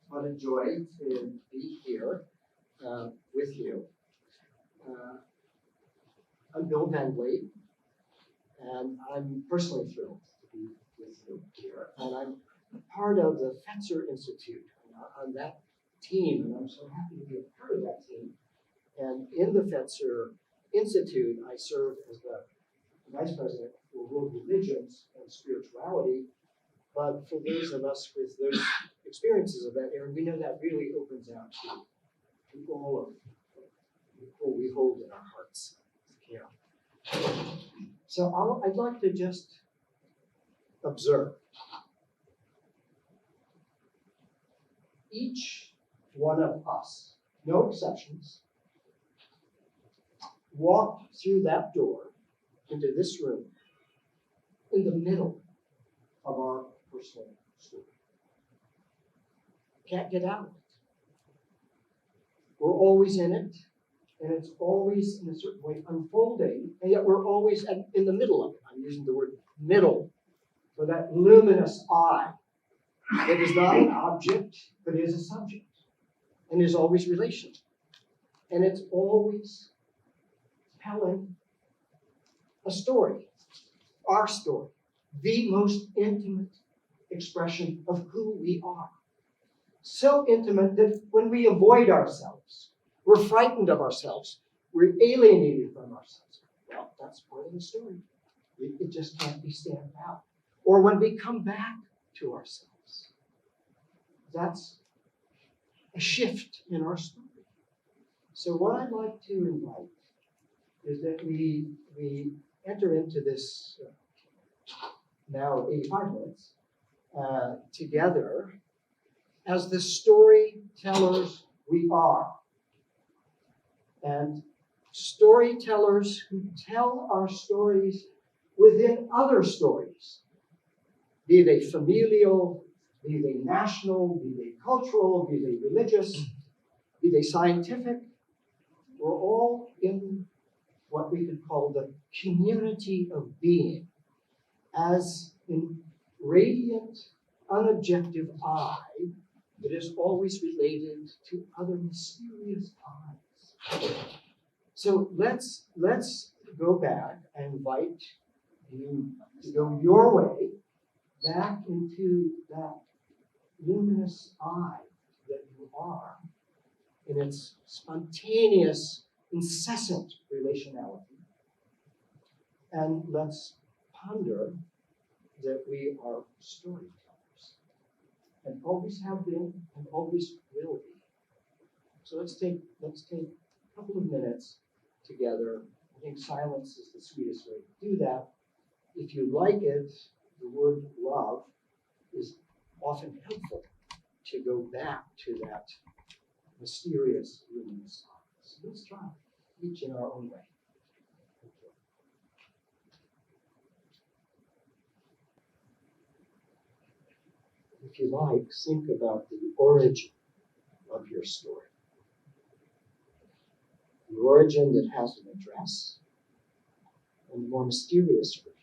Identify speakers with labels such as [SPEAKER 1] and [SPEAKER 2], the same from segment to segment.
[SPEAKER 1] what a joy to be here with you. I'm Bill Vendley, and I'm personally thrilled to be with you here. And I'm part of the Fetzer Institute on that team, and I'm so happy to be a part of that team. And in the Fetzer Institute, I serve as the Vice President for World Religions and Spirituality. But for those of us with those experiences of that era, we know that really opens out to all of who we hold in our hearts. Yeah. So I'd like to just observe. Each one of us, no exceptions, walked through that door into this room in the middle of our personal story. Can't get out of it. We're always in it, and it's always in a certain way unfolding, and yet we're always in the middle of it. I'm using the word middle for that luminous eye that is not an object, but is a subject, and is always relational. And it's always telling a story, our story, the most intimate expression of who we are. So intimate that when we avoid ourselves, we're frightened of ourselves, we're alienated from ourselves. Well, that's part of the story. It just can't be stamped out. Or when we come back to ourselves, that's a shift in our story. So what I'd like to invite is that we enter into this now 85 minutes together as the storytellers we are. And storytellers who tell our stories within other stories, be they familial, be they national, be they cultural, be they religious, be they scientific. We're all in what we could call the community of being, as in radiant, unobjective eye that is always related to other mysterious eyes. So let's go back and invite you to go your way back into that luminous eye that you are in its spontaneous, incessant relationality. And let's ponder that we are storytellers, and always have been, and always will be. So let's take a couple of minutes together. I think silence is the sweetest way to do that. If you like it, the word love is often helpful to go back to that mysterious, luminous eye. So let's try, each in our own way. If you like, think about the origin of your story. The origin that has an address, and the more mysterious version.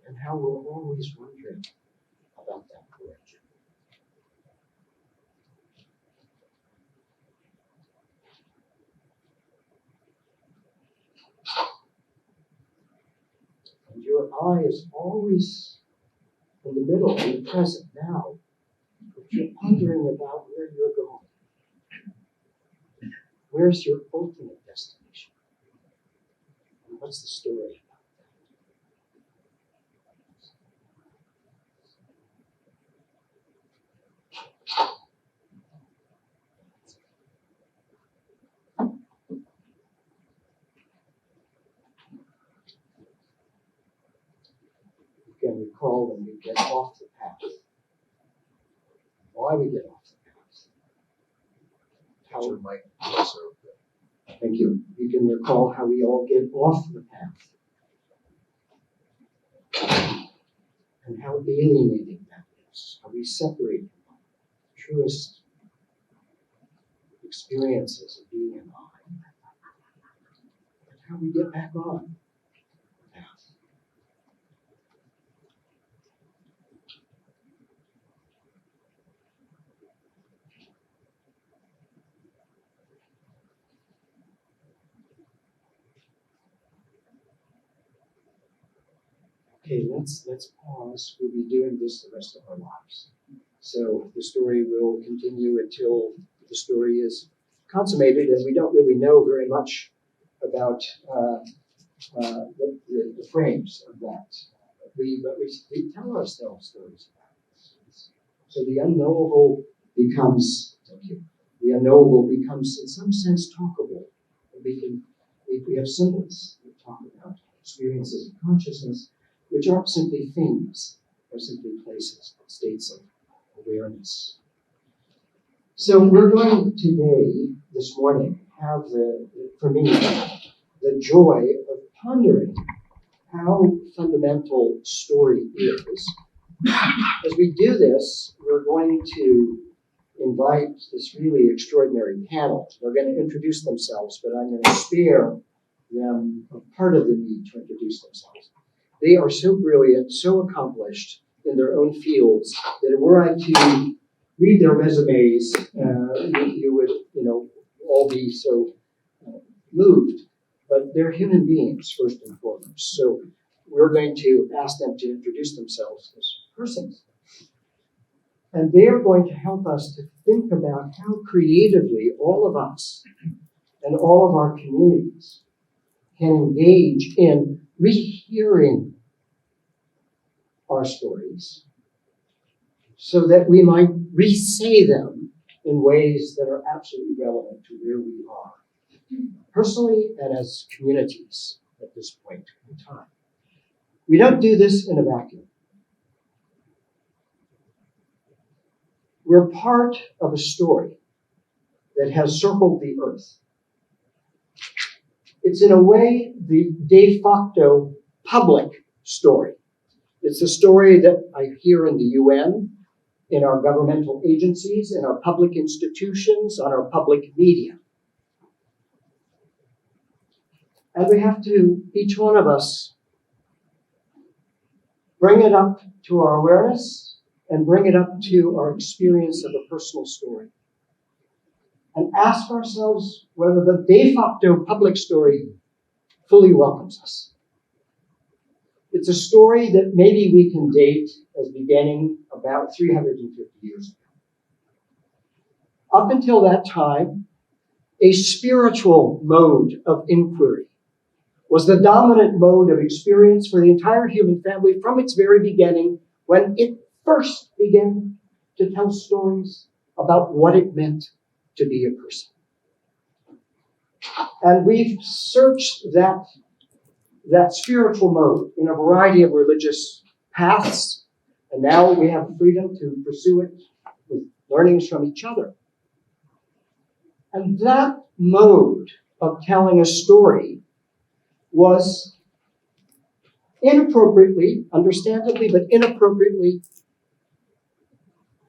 [SPEAKER 1] And how we're always wondering about that origin. And your eye is always in the middle, in the present now, but you're pondering about where you're going. Where's your ultimate destination? And what's the story about that? You can recall when we get off the path. Why we get off the path. Thank you. You can recall how we all get off the path. And how alienating that is. How we separate from the truest experiences of being an I. And how we get back on the path. okay, let's pause. We'll be doing this the rest of our lives. So the story will continue until the story is consummated, and we don't really know very much about the frames of that. But we tell ourselves stories about it. So the unknowable becomes, the unknowable becomes in some sense talkable. We have symbols that talk about experiences of consciousness, which aren't simply things, or simply places, states of awareness. So we're going today, this morning, have for me, the joy of pondering how fundamental story is. As we do this, we're going to invite this really extraordinary panel. They're going to introduce themselves, but I'm going to spare them a part of the need to introduce themselves. They are so brilliant, so accomplished in their own fields that were I to read their resumes, you would, all be so moved. But they're human beings, first and foremost. So we're going to ask them to introduce themselves as persons. And they're going to help us to think about how creatively all of us and all of our communities can engage in rehearing our stories so that we might re-say them in ways that are absolutely relevant to where we are, personally and as communities at this point in time. We don't do this in a vacuum. We're part of a story that has circled the earth. It's in a way the de facto public story. It's a story that I hear in the UN, in our governmental agencies, in our public institutions, on our public media. And we have to, each one of us, bring it up to our awareness and bring it up to our experience of a personal story. And ask ourselves whether the de facto public story fully welcomes us. It's a story that maybe we can date as beginning about 350 years ago. Up until that time, a spiritual mode of inquiry was the dominant mode of experience for the entire human family from its very beginning, when it first began to tell stories about what it meant to be a person. And we've searched that spiritual mode in a variety of religious paths, and now we have freedom to pursue it with learnings from each other. And that mode of telling a story was inappropriately, understandably, but inappropriately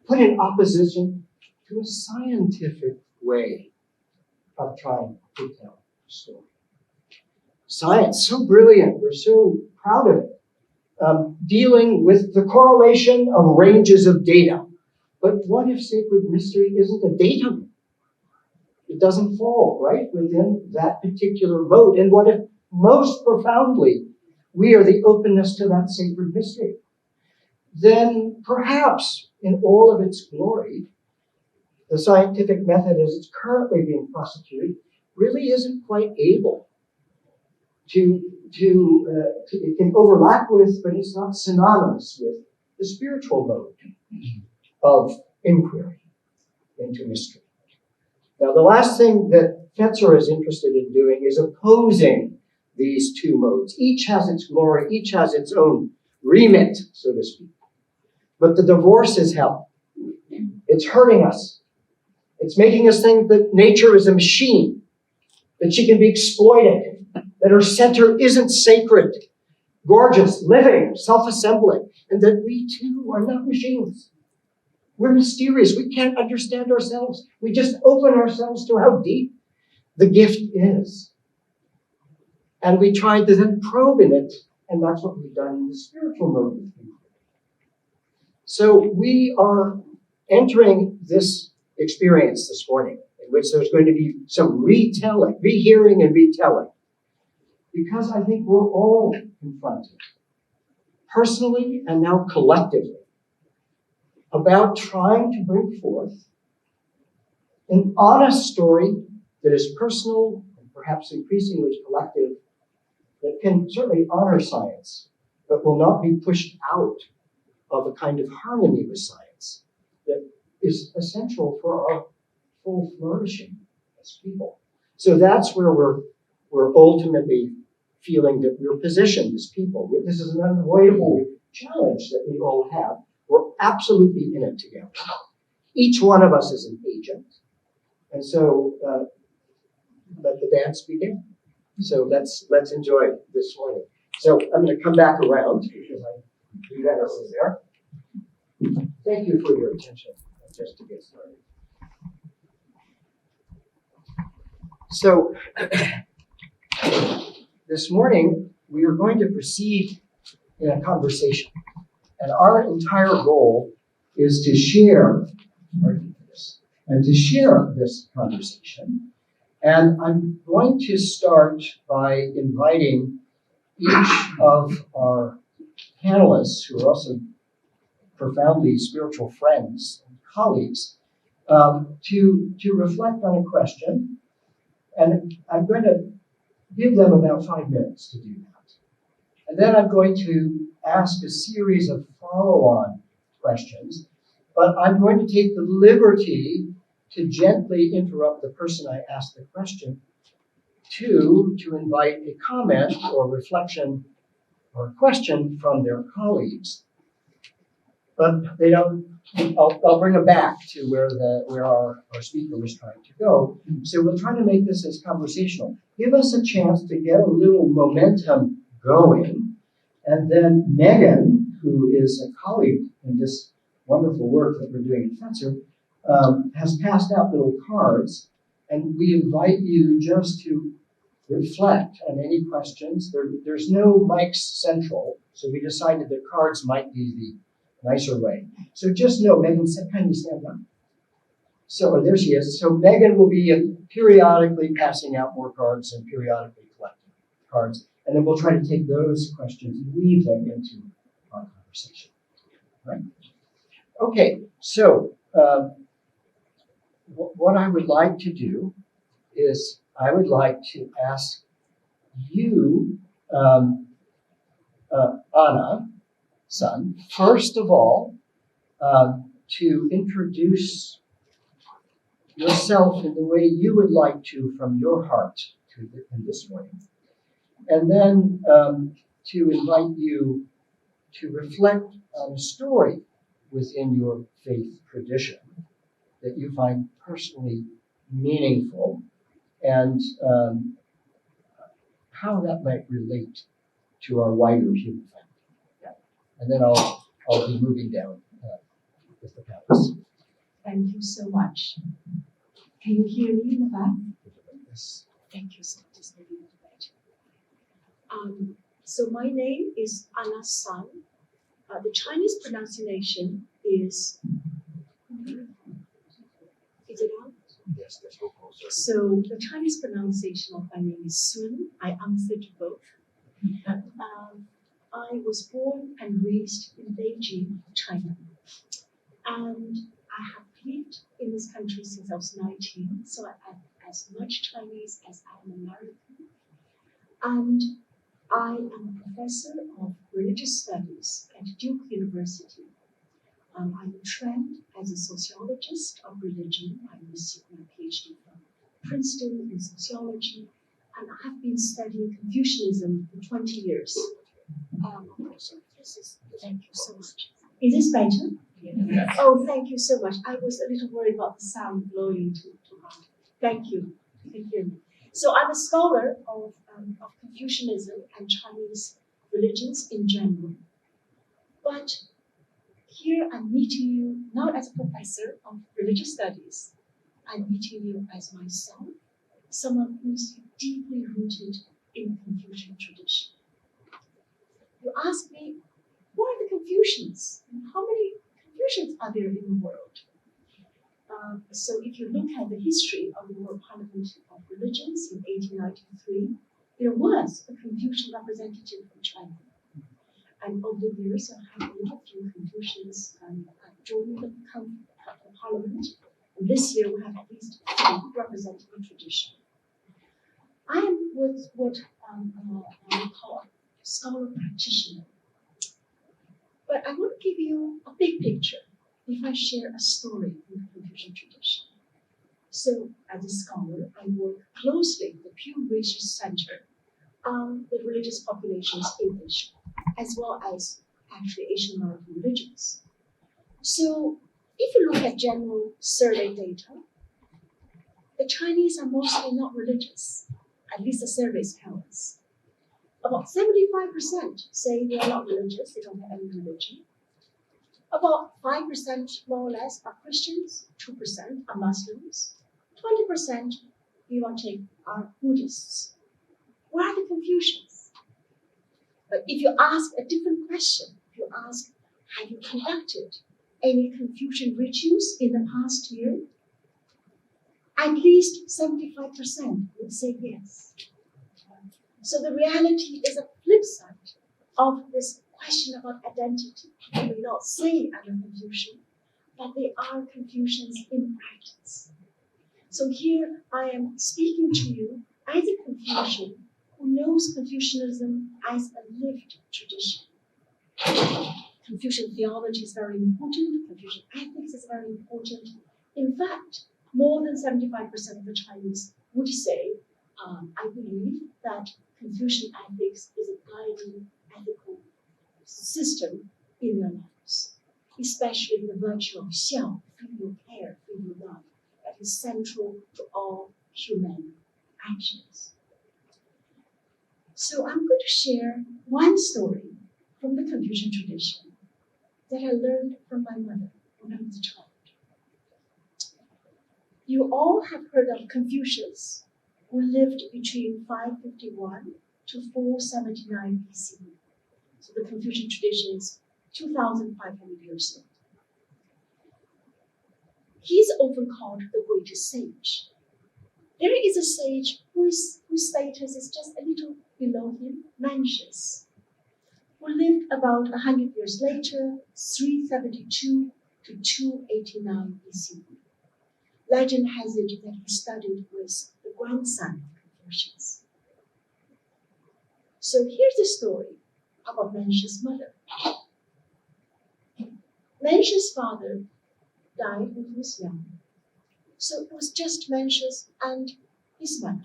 [SPEAKER 1] put in opposition to a scientific way of trying to tell a story. Science, so brilliant, we're so proud of it, dealing with the correlation of ranges of data. But what if sacred mystery isn't a datum? It doesn't fall, right, within that particular mode. And what if, most profoundly, we are the openness to that sacred mystery? Then perhaps, in all of its glory, the scientific method as it's currently being prosecuted really isn't quite able to it can overlap with, but it's not synonymous with, the spiritual mode of inquiry into mystery. Now, the last thing that Fetzer is interested in doing is opposing these two modes. Each has its glory, each has its own remit, so to speak. But the divorce is hell. It's hurting us. It's making us think that nature is a machine, that she can be exploited, that her center isn't sacred, gorgeous, living, self-assembling, and that we too are not machines. We're mysterious. We can't understand ourselves. We just open ourselves to how deep the gift is. And we try to then probe in it, and that's what we've done in the spiritual mode. So we are entering this experience this morning, in which there's going to be some retelling, rehearing and retelling. Because I think we're all confronted personally and now collectively, about trying to bring forth an honest story that is personal and perhaps increasingly collective, that can certainly honor science, but will not be pushed out of a kind of harmony with science that is essential for our full flourishing as people. So that's where we're ultimately feeling that we're positioned as people. This is an unavoidable challenge that we all have. We're absolutely in it together. Each one of us is an agent. And so let the dance begin. So let's enjoy this morning. So I'm going to come back around because I do that over there. Thank you for your attention, just to get started. So this morning, we are going to proceed in a conversation. And our entire goal is to share this conversation. And I'm going to start by inviting each of our panelists, who are also profoundly spiritual friends and colleagues, to reflect on a question. And I'm going to give them about 5 minutes to do that. And then I'm going to ask a series of follow-on questions, but I'm going to take the liberty to gently interrupt the person I asked the question to invite a comment or reflection or question from their colleagues. But they don't, I'll bring them back to where our speaker was trying to go. So we'll try to make this as conversational. Give us a chance to get a little momentum going. And then Megan, who is a colleague in this wonderful work that we're doing at Fetzer, has passed out little cards. And we invite you just to reflect on any questions. There's no mics central, so we decided that cards might be the nicer way. So just know, Megan, can you stand up? So there she is. So Megan will be periodically passing out more cards and periodically collecting cards. And then we'll try to take those questions and weave them into our conversation. Right? Okay, so what I would like to do is I would like to ask you, Anna-san, first of all, to introduce yourself in the way you would like to from your heart in this morning. And then to invite you to reflect on a story within your faith tradition that you find personally meaningful, and how that might relate to our wider human family. And then I'll be moving down with the panelists.
[SPEAKER 2] Thank you so much. Can you hear me in the back?
[SPEAKER 1] Yes.
[SPEAKER 2] Thank you so much. Just maybe a little bit. So my name is Anna San. The Chinese pronunciation is it out?
[SPEAKER 1] Yes, that's no closer.
[SPEAKER 2] So the Chinese pronunciation of my name is Sun. I answer to both. I was born and raised in Beijing, China. And I have lived in this country since I was 19, so I have as much Chinese as I am American. And I am a professor of religious studies at Duke University. I'm trained as a sociologist of religion. I received my PhD from Princeton in sociology, and I have been studying Confucianism for 20 years. Thank you so much. Is this better? Yes. Oh, thank you so much. I was a little worried about the sound blowing too hard. Thank you. Thank you. So I'm a scholar of Confucianism and Chinese religions in general. But here I'm meeting you not as a professor of religious studies. I'm meeting you as myself, someone who's deeply rooted in the Confucian tradition. You ask me, what are the Confucians? And how many Confucians are there in the world? So if you look at the history of the World Parliament of Religions in 1893, there was a Confucian representative from China. And over the years, I have met a few Confucians joining the parliament. And this year, we have at least 3 representing the tradition. I am what I call a scholar practitioner. But I want to give you a big picture if I share a story from the Confucian tradition. So, as a scholar, I work closely with the Pew Research Center on the religious populations in Asia, as well as actually Asian American religions. So, if you look at general survey data, the Chinese are mostly not religious, at least the surveys tell us. About 75% say they are not religious, they don't have any religion. About 5% more or less are Christians, 2% are Muslims, 20%, give or take, are Buddhists. Where are the Confucians? But if you ask a different question, if you ask, have you conducted any Confucian rituals in the past year? At least 75% would say yes. So the reality is a flip side of this question about identity. They may not say I'm a Confucian, but they are Confucians in practice. So here I am speaking to you as a Confucian who knows Confucianism as a lived tradition. Confucian theology is very important, Confucian ethics is very important. In fact, more than 75% of the Chinese would say, I believe that Confucian ethics is a guiding ethical system in their lives, especially the virtue of xiao, filial care, filial love, that is central to all human actions. So I'm going to share one story from the Confucian tradition that I learned from my mother when I was a child. You all have heard of Confucius, who lived between 551 to 479 BC. So the Confucian tradition is 2,500 years old. He's often called the greatest sage. There is a sage whose status is just a little below him, Mencius, who lived about 100 years later, 372 to 289 BC. Legend has it that he studied with the grandson of Confucius. So here's the story about Mencius' mother. Mencius' father died when he was young. So it was just Mencius and his mother.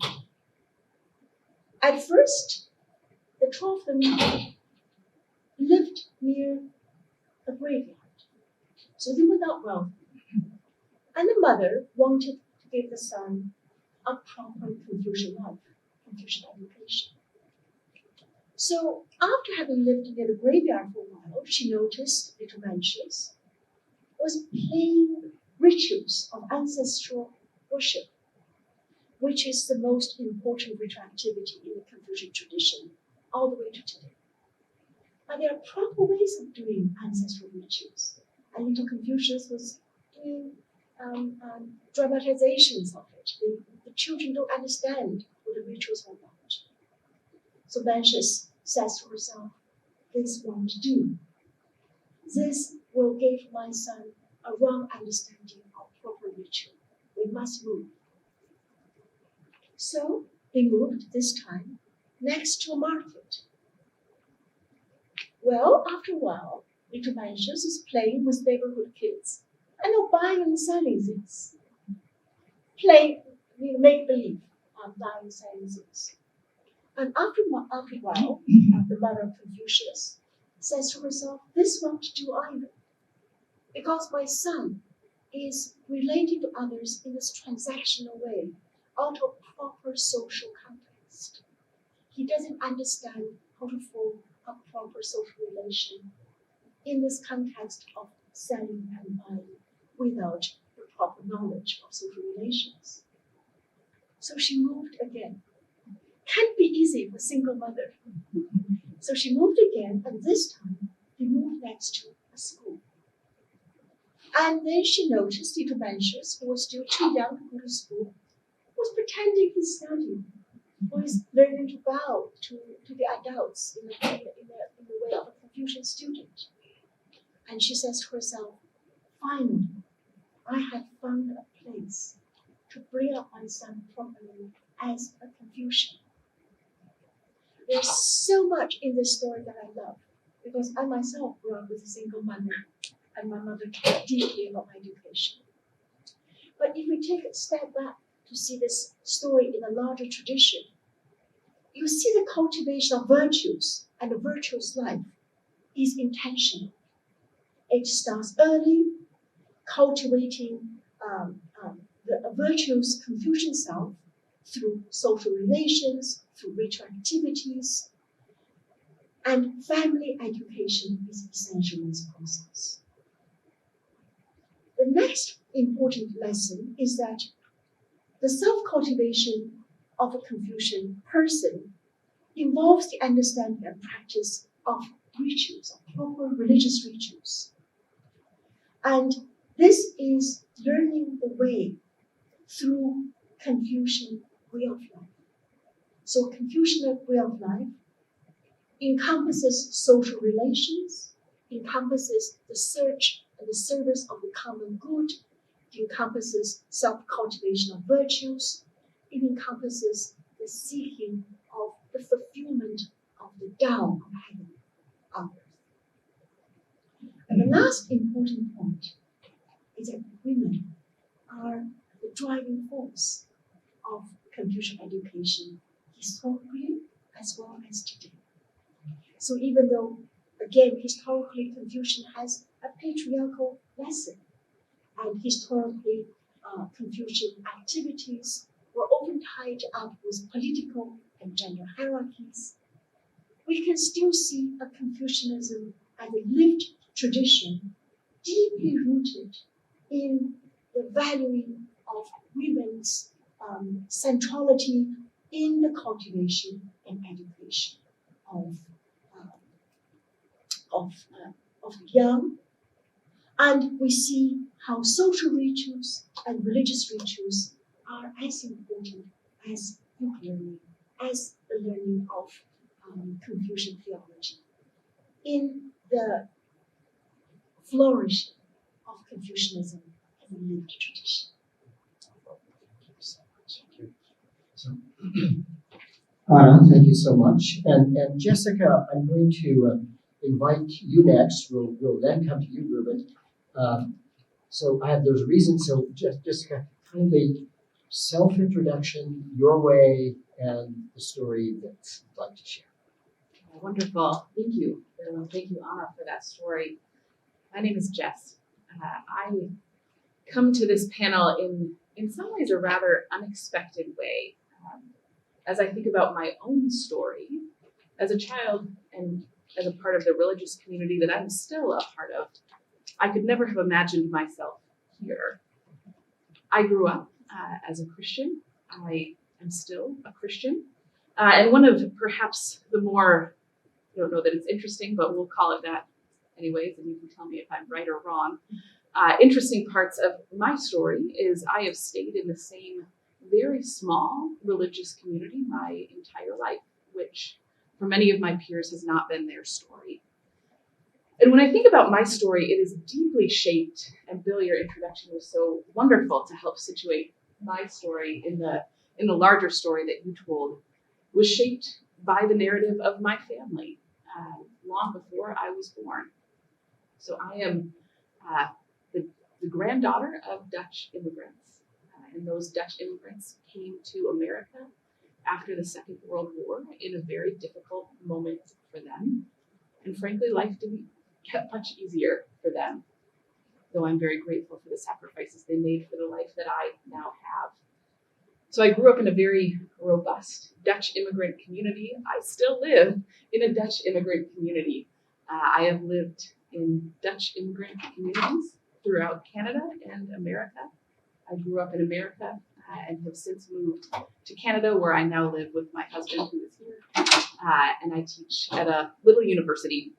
[SPEAKER 2] At first, the 2 of them lived near a graveyard. So they were not wealthy. And the mother wanted to give the son a proper Confucian life, Confucian education. So after having lived near the graveyard for a while, she noticed little Mencius was playing rituals of ancestral worship, which is the most important ritual activity in the Confucian tradition all the way to today. But there are proper ways of doing ancestral rituals. And little Confucius was doing dramatizations of it. The children don't understand what the rituals are about. So Mencius says to herself, this won't do. This will give my son a wrong understanding of proper ritual. We must move. So they moved this time next to a market. Well, after a while, little Mencius is playing with neighborhood kids, and they're buying and selling things. Make believe, buying and selling things. And after a while, the mother of Confucius says to herself, this won't do either, because my son is relating to others in this transactional way, out of proper social context. He doesn't understand how to form a proper social relation in this context of selling and buying without the proper knowledge of social relations. So she moved again. Can't be easy for a single mother. So she moved again, and this time they moved next to a school. And then she noticed little Mencius, who was still too young to go to school, was pretending he's studying, or is learning to bow to the adults in the way of a Confucian student. And she says to herself, finally, I have found a place to bring up my son properly as a Confucian. There's so much in this story that I love, because I myself grew up with a single mother, and my mother cared deeply about my education. But if we take a step back to see this story in a larger tradition, you see the cultivation of virtues and a virtuous life is intentional. It starts early, cultivating the virtuous Confucian self through social relations, through ritual activities, and family education is essential in this process. The next important lesson is that the self-cultivation of a Confucian person involves the understanding and practice of rituals, of proper religious rituals. And this is learning the way through Confucian way of life. So Confucian way of life encompasses social relations, encompasses the search and the service of the common good, it encompasses self-cultivation of virtues, it encompasses the seeking of the fulfillment of the Tao of heaven on earth. And the last important point is that women are the driving force of Confucian education historically as well as today. So even though, again, historically Confucian has a patriarchal lesson, and historically Confucian activities were often tied up with political and gender hierarchies, we can still see a Confucianism as a lived tradition deeply rooted in the valuing of women's centrality in the cultivation and education of the young. And we see how social rituals and religious rituals are as important as book learning, as the learning of Confucian theology in the flourishing of Confucianism as a lived tradition.
[SPEAKER 1] Anna, thank you so much. And Jessica, I'm going to invite you next. We'll then come to you, Ruben. So I have those reasons. So Jessica, kindly self-introduction, your way, and the story that you'd like to share.
[SPEAKER 3] Wonderful. Thank you. Thank you, Anna, for that story. My name is Jess. I come to this panel in some ways a rather unexpected way. As I think about my own story, as a child and as a part of the religious community that I'm still a part of, I could never have imagined myself here. I grew up as a Christian. I am still a Christian. And one of perhaps the more, I don't know that it's interesting, but we'll call it that anyways, and you can tell me if I'm right or wrong. Interesting parts of my story is I have stayed in the same very small religious community my entire life, which for many of my peers has not been their story. And when I think about my story, it is deeply shaped, and Bill, your introduction was so wonderful to help situate my story in the larger story that you told, was shaped by the narrative of my family long before I was born. So I am the granddaughter of Dutch immigrants. And those Dutch immigrants came to America after the Second World War in a very difficult moment for them. And frankly, life didn't get much easier for them, though I'm very grateful for the sacrifices they made for the life that I now have. So I grew up in a very robust Dutch immigrant community. I still live in a Dutch immigrant community. I have lived in Dutch immigrant communities throughout Canada and America. I grew up in America and have since moved to Canada, where I now live with my husband, who is here. And I teach at a little university,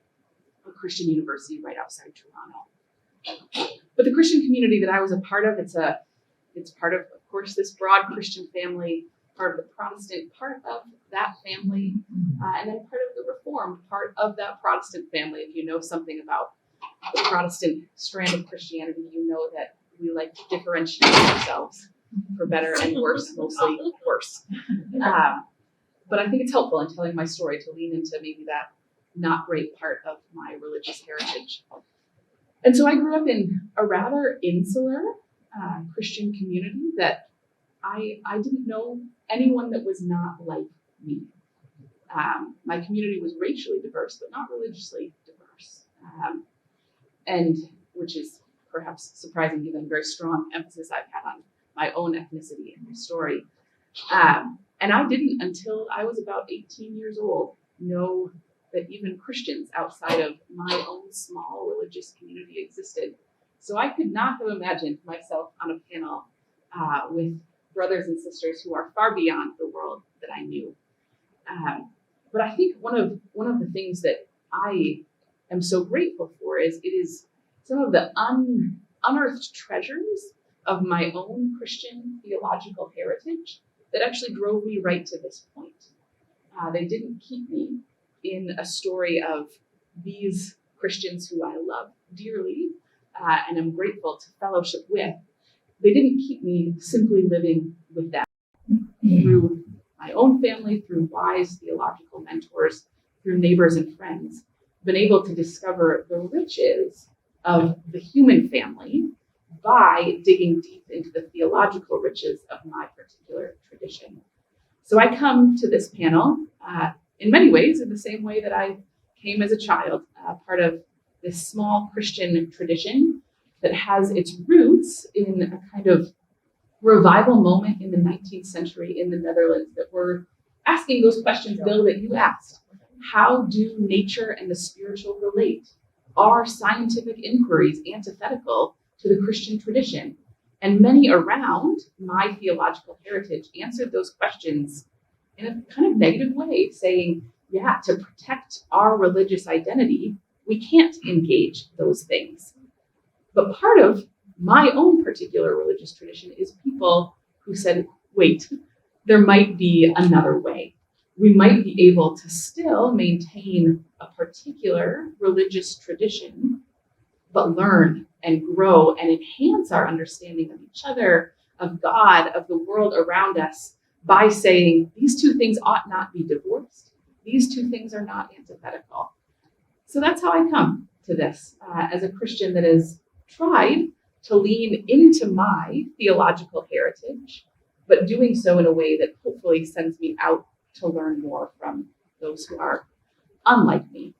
[SPEAKER 3] a Christian university right outside Toronto. But the Christian community that I was a part of, it's part of course, this broad Christian family. part of the Protestant part of that family, and then part of the Reformed part of that Protestant family. If you know something about the Protestant strand of Christianity, you know that we like to differentiate ourselves for better and worse, mostly worse. But I think it's helpful in telling my story to lean into maybe that not great part of my religious heritage. And so I grew up in a rather insular Christian community that I didn't know anyone that was not like me. My community was racially diverse, but not religiously diverse. And which is perhaps surprising given the very strong emphasis I've had on my own ethnicity in my story. And I didn't, until I was about 18 years old, know that even Christians outside of my own small religious community existed. So I could not have imagined myself on a panel with brothers and sisters who are far beyond the world that I knew. But I think one of the things that I am so grateful for is it is some of the unearthed treasures of my own Christian theological heritage that actually drove me right to this point. They didn't keep me in a story of these Christians who I love dearly and am grateful to fellowship with. They didn't keep me simply living with them. Through my own family, through wise theological mentors, through neighbors and friends, been able to discover the riches of the human family by digging deep into the theological riches of my particular tradition. So I come to this panel in many ways in the same way that I came as a child, part of this small Christian tradition that has its roots in a kind of revival moment in the 19th century in the Netherlands that were asking those questions, Bill, that you asked. How do nature and the spiritual relate? Are scientific inquiries antithetical to the Christian tradition? And many around my theological heritage answered those questions in a kind of negative way, saying, yeah, to protect our religious identity, we can't engage those things. But part of my own particular religious tradition is people who said, wait, there might be another way. We might be able to still maintain a particular religious tradition, but learn and grow and enhance our understanding of each other, of God, of the world around us, by saying these two things ought not be divorced. These two things are not antithetical. So that's how I come to this as a Christian that has tried to lean into my theological heritage, but doing so in a way that hopefully sends me out to learn more from those who are unlike me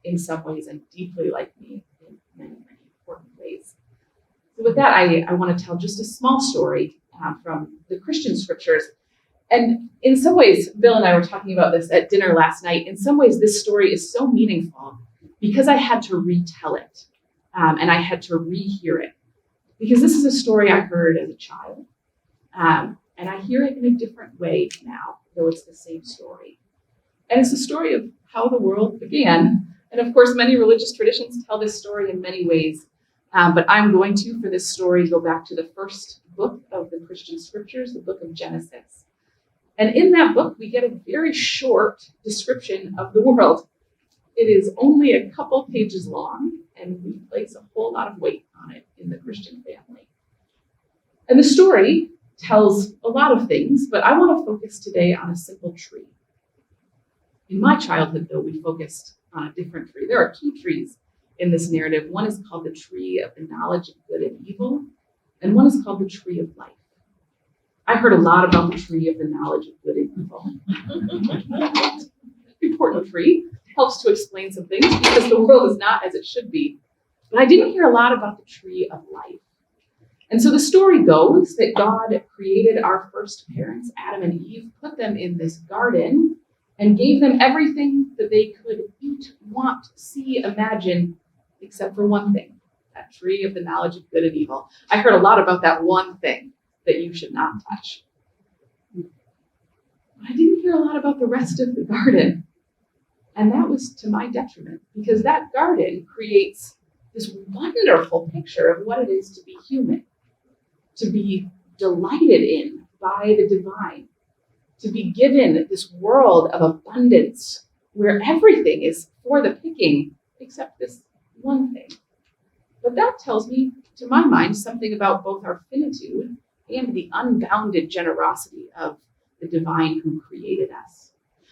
[SPEAKER 3] in some ways and deeply like me in many, many important ways. So with that, I want to tell just a small story from the Christian scriptures. And in some ways, Bill and I were talking about this at dinner last night. In some ways, this story is so meaningful because I had to retell it and I had to rehear it. Because this is a story I heard as a child. And I hear it in a different way now, though it's the same story. And it's the story of how the world began. And of course, many religious traditions tell this story in many ways. But I'm going to, for this story, go back to the first book of the Christian scriptures, the book of Genesis. And in that book, we get a very short description of the world. It is only a couple pages long, and we place a whole lot of weight on it in the Christian family. And the story tells a lot of things, but I want to focus today on a simple tree. In my childhood, though, we focused on a different tree. There are two trees in this narrative. One is called the tree of the knowledge of good and evil, and one is called the tree of life. I heard a lot about the tree of the knowledge of good and evil. Important tree, helps to explain some things because the world is not as it should be. But I didn't hear a lot about the tree of life. And so the story goes that God created our first parents, Adam and Eve, put them in this garden and gave them everything that they could eat, want, see, imagine, except for one thing, that tree of the knowledge of good and evil. I heard a lot about that one thing that you should not touch. But I didn't hear a lot about the rest of the garden. And that was to my detriment, because that garden creates this wonderful picture of what it is to be human, to be delighted in by the divine, to be given this world of abundance where everything is for the picking except this one thing. But that tells me, to my mind, something about both our finitude and the unbounded generosity of the divine who created us.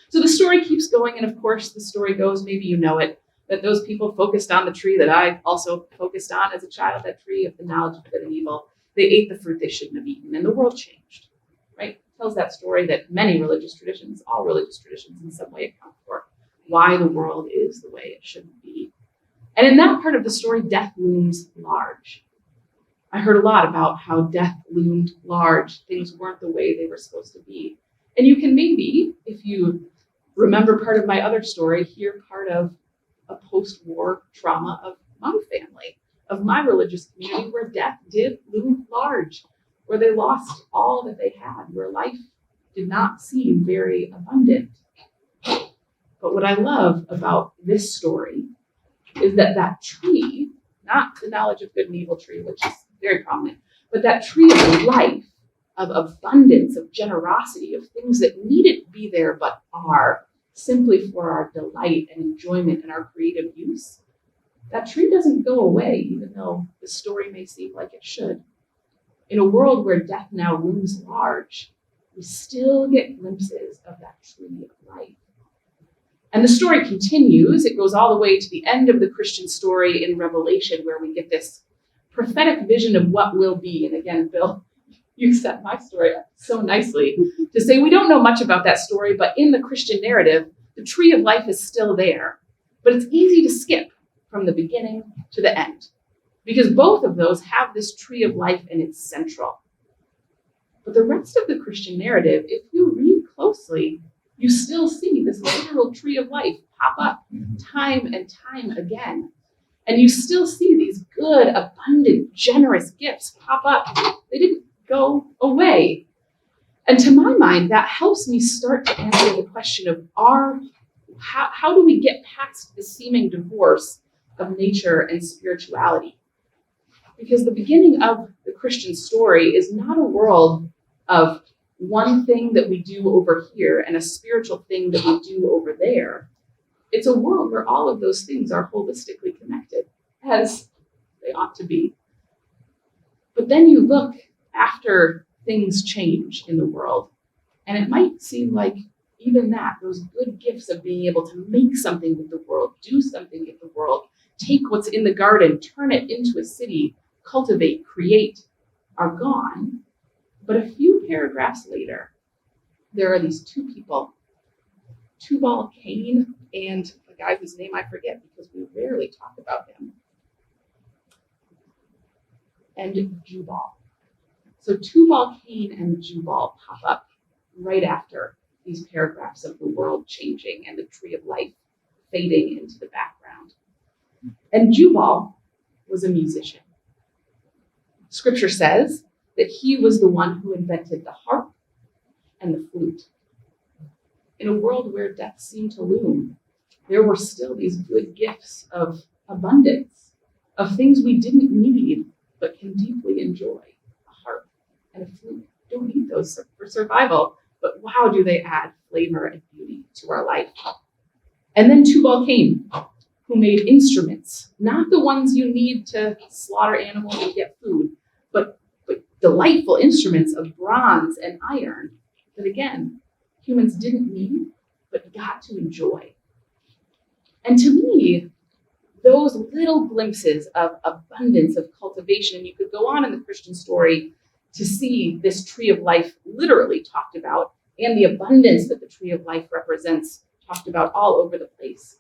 [SPEAKER 3] So the story keeps going, and of course the story goes, maybe you know it, that those people focused on the tree that I also focused on as a child, that tree of the knowledge of good and evil. They ate the fruit they shouldn't have eaten, and the world changed, right? It tells that story that many religious traditions, all religious traditions in some way account for why the world is the way it shouldn't be. And in that part of the story, death looms large. I heard a lot about how death loomed large. Things weren't the way they were supposed to be. And you can maybe, if you remember part of my other story, hear part of a post-war trauma of my family, of my religious community, where death did loom large, where they lost all that they had, where life did not seem very abundant. But what I love about this story is that that tree, not the knowledge of good and evil tree, which is very prominent, but that tree of life, of abundance, of generosity, of things that needn't be there but are, simply for our delight and enjoyment and our creative use, that tree doesn't go away, even though the story may seem like it should. In a world where death now looms large, we still get glimpses of that tree of life. And the story continues. It goes all the way to the end of the Christian story in Revelation, where we get this prophetic vision of what will be. And again, Bill, you set my story up so nicely to say we don't know much about that story, but in the Christian narrative, the tree of life is still there. But it's easy to skip from the beginning to the end, because both of those have this tree of life and it's central. But the rest of the Christian narrative, if you read closely, you still see this literal tree of life pop up time and time again. And you still see these good, abundant, generous gifts pop up. They didn't go away. And to my mind, that helps me start to answer the question of how do we get past the seeming divorce of nature and spirituality? Because the beginning of the Christian story is not a world of one thing that we do over here and a spiritual thing that we do over there. It's a world where all of those things are holistically connected, as they ought to be. But then you look after things change in the world, and it might seem like even that, those good gifts of being able to make something with the world, do something with the world, take what's in the garden, turn it into a city, cultivate, create, are gone. But a few paragraphs later, there are these two people, Tubal Cain and a guy whose name I forget because we rarely talk about him, and Jubal. So Tubal Cain and Jubal pop up right after these paragraphs of the world changing and the tree of life fading into the background. And Jubal was a musician. Scripture says that he was the one who invented the harp and the flute. In a world where death seemed to loom, there were still these good gifts of abundance, of things we didn't need but can deeply enjoy. A harp and a flute. Don't need those for survival, but wow, do they add flavor and beauty to our life. And then Tubal Cain, who made instruments, not the ones you need to slaughter animals and get food, but delightful instruments of bronze and iron that, again, humans didn't need, but got to enjoy. And to me, those little glimpses of abundance, of cultivation, and you could go on in the Christian story to see this tree of life literally talked about, and the abundance that the tree of life represents talked about all over the place.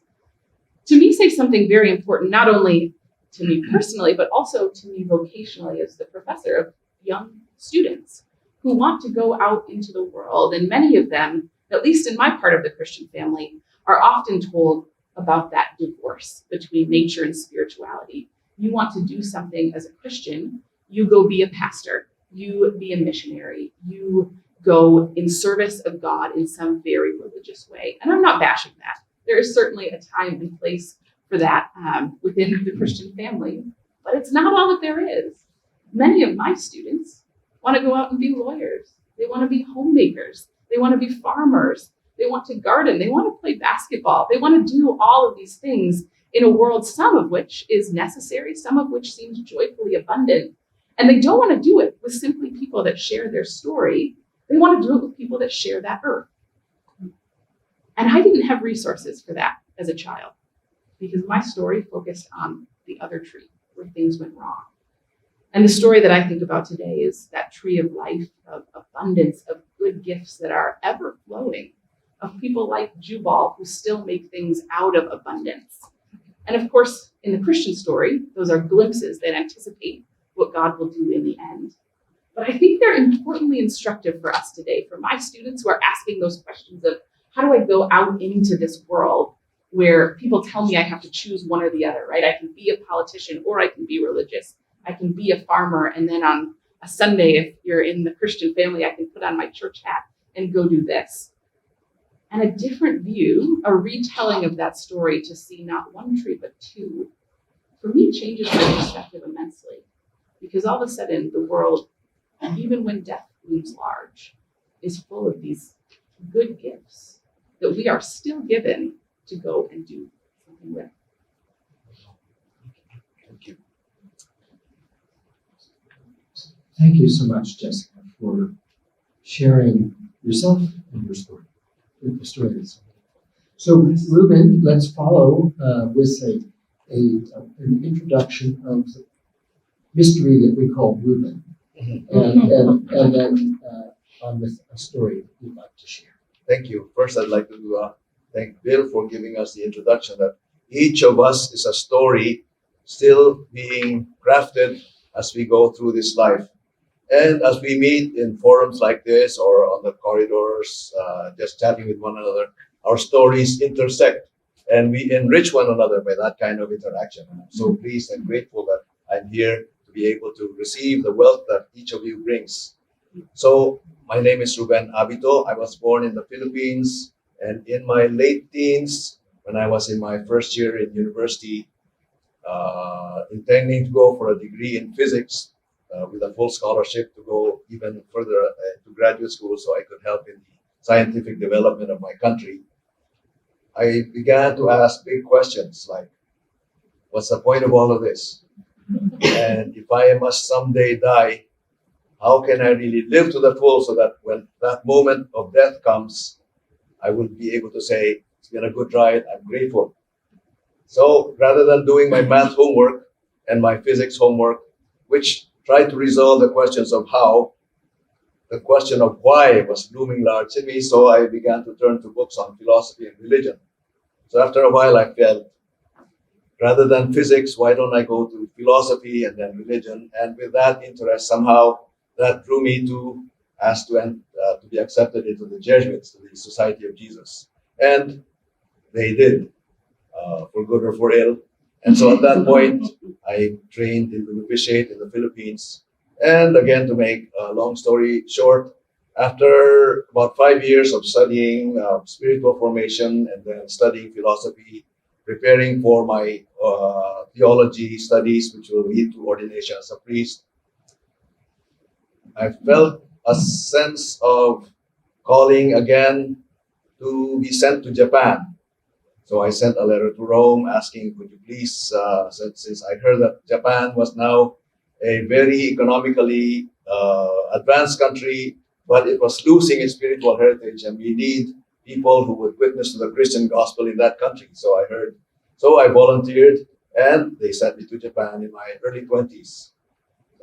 [SPEAKER 3] To me, say something very important, not only to me personally, but also to me vocationally as the professor of young students who want to go out into the world. And many of them, at least in my part of the Christian family, are often told about that divorce between nature and spirituality. You want to do something as a Christian, you go be a pastor, you be a missionary, you go in service of God in some very religious way. And I'm not bashing that. There is certainly a time and place for that within the Christian family, but it's not all that there is. Many of my students want to go out and be lawyers. They want to be homemakers. They want to be farmers. They want to garden. They want to play basketball. They want to do all of these things in a world, some of which is necessary, some of which seems joyfully abundant. And they don't want to do it with simply people that share their story. They want to do it with people that share that earth. And I didn't have resources for that as a child because my story focused on the other tree where things went wrong. And the story that I think about today is that tree of life, of abundance, of good gifts that are ever flowing, of people like Jubal who still make things out of abundance. And of course, in the Christian story, those are glimpses that anticipate what God will do in the end. But I think they're importantly instructive for us today, for my students who are asking those questions of how do I go out into this world where people tell me I have to choose one or the other, right? I can be a politician or I can be religious. I can be a farmer, and then on a Sunday, if you're in the Christian family, I can put on my church hat and go do this. And a different view, a retelling of that story to see not one tree, but two, for me changes my perspective immensely. Because all of a sudden, the world, even when death looms large, is full of these good gifts that we are still given to go and do something with.
[SPEAKER 1] Thank you. Thank you so much, Jessica, for sharing yourself and your story. The story is so, Ruben, let's follow with an introduction of the mystery that we call Ruben, and then on with a story that you'd like to share.
[SPEAKER 4] Thank you. First, I'd like to thank Bill for giving us the introduction that each of us is a story still being crafted as we go through this life. And as we meet in forums like this or on the corridors, just chatting with one another, our stories intersect and we enrich one another by that kind of interaction. And I'm so pleased and grateful that I'm here to be able to receive the wealth that each of you brings. So my name is Ruben Habito. I was born in the Philippines, and in my late teens, when I was in my first year in university, intending to go for a degree in physics, with a full scholarship to go even further to graduate school so I could help in the scientific development of my country, I began to ask big questions like, what's the point of all of this? And if I must someday die, how can I really live to the full so that when that moment of death comes, I will be able to say, it's been a good ride, I'm grateful. So rather than doing my math homework and my physics homework, which tried to resolve the questions of how, the question of why was looming large in me, so I began to turn to books on philosophy and religion. So after a while I felt, rather than physics, why don't I go to philosophy and then religion? And with that interest, somehow that drew me to ask to be accepted into the Jesuits, to the Society of Jesus. And they did, for good or for ill. And so at that point, I trained in the novitiate in the Philippines. And again, to make a long story short, after about 5 years of studying spiritual formation and then studying philosophy, preparing for my theology studies, which will lead to ordination as a priest, I felt a sense of calling again to be sent to Japan. So I sent a letter to Rome asking, could you please, since I heard that Japan was now a very economically advanced country, but it was losing its spiritual heritage, and we need people who would witness to the Christian gospel in that country. So I volunteered, and they sent me to Japan in my early 20s.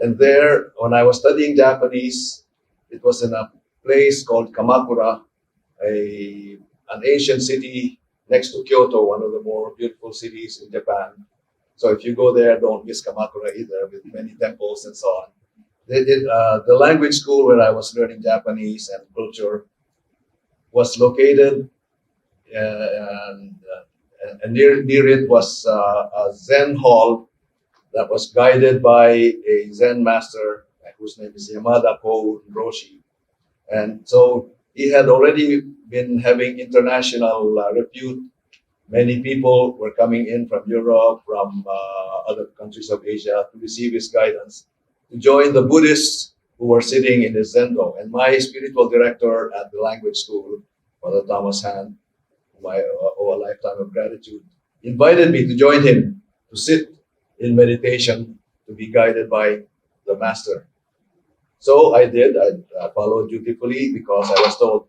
[SPEAKER 4] And there, when I was studying Japanese, it was in a place called Kamakura, an ancient city next to Kyoto, one of the more beautiful cities in Japan. So if you go there, don't miss Kamakura either, with many temples and so on. The language school where I was learning Japanese and culture was located, and near it was a Zen hall that was guided by a Zen master whose name is Yamada Ko Roshi. And so he had already been having international repute. Many people were coming in from Europe, from other countries of Asia to receive his guidance, to join the Buddhists who were sitting in his zendo. And my spiritual director at the language school, Father Thomas Han, whom I owe a lifetime of gratitude, invited me to join him to sit in meditation to be guided by the master. So I did. I followed dutifully because I was told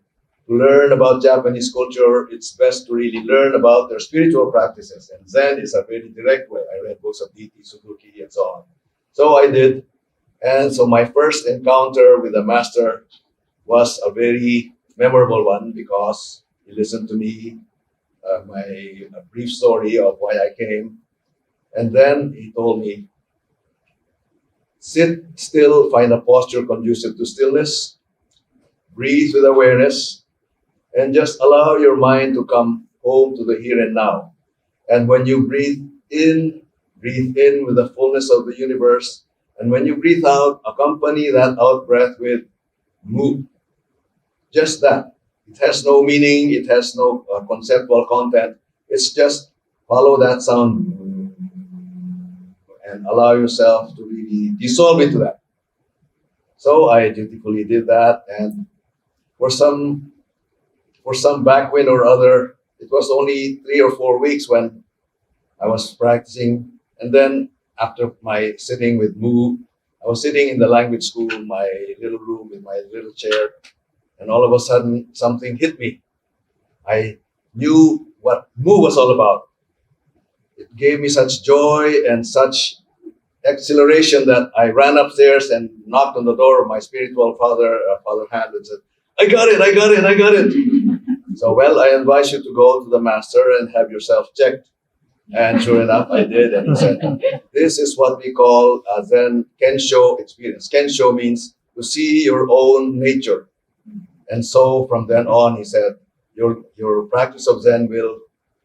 [SPEAKER 4] to learn about Japanese culture, it's best to really learn about their spiritual practices. And Zen is a very direct way. I read books of D.T. Suzuki and so on. So I did. And so my first encounter with the master was a very memorable one because he listened to me, a brief story of why I came. And then he told me, sit still, find a posture conducive to stillness, breathe with awareness, and just allow your mind to come home to the here and now. And when you breathe in with the fullness of the universe. And when you breathe out, accompany that out breath with move. Just that. It has no meaning, it has no conceptual content. It's just follow that sound and allow yourself to really dissolve into that. So I dutifully did that, and for some backwind or other, it was only 3 or 4 weeks when I was practicing. And then after my sitting with Mu, I was sitting in the language school, my little room in my little chair, and all of a sudden something hit me. I knew what Mu was all about. It gave me such joy and such exhilaration that I ran upstairs and knocked on the door of my spiritual father, Father Hand, and said, I got it. So, well, I advise you to go to the master and have yourself checked. And sure enough, I did. And he said, this is what we call a Zen Kensho experience. Kensho means to see your own nature. And so from then on, he said, your practice of Zen will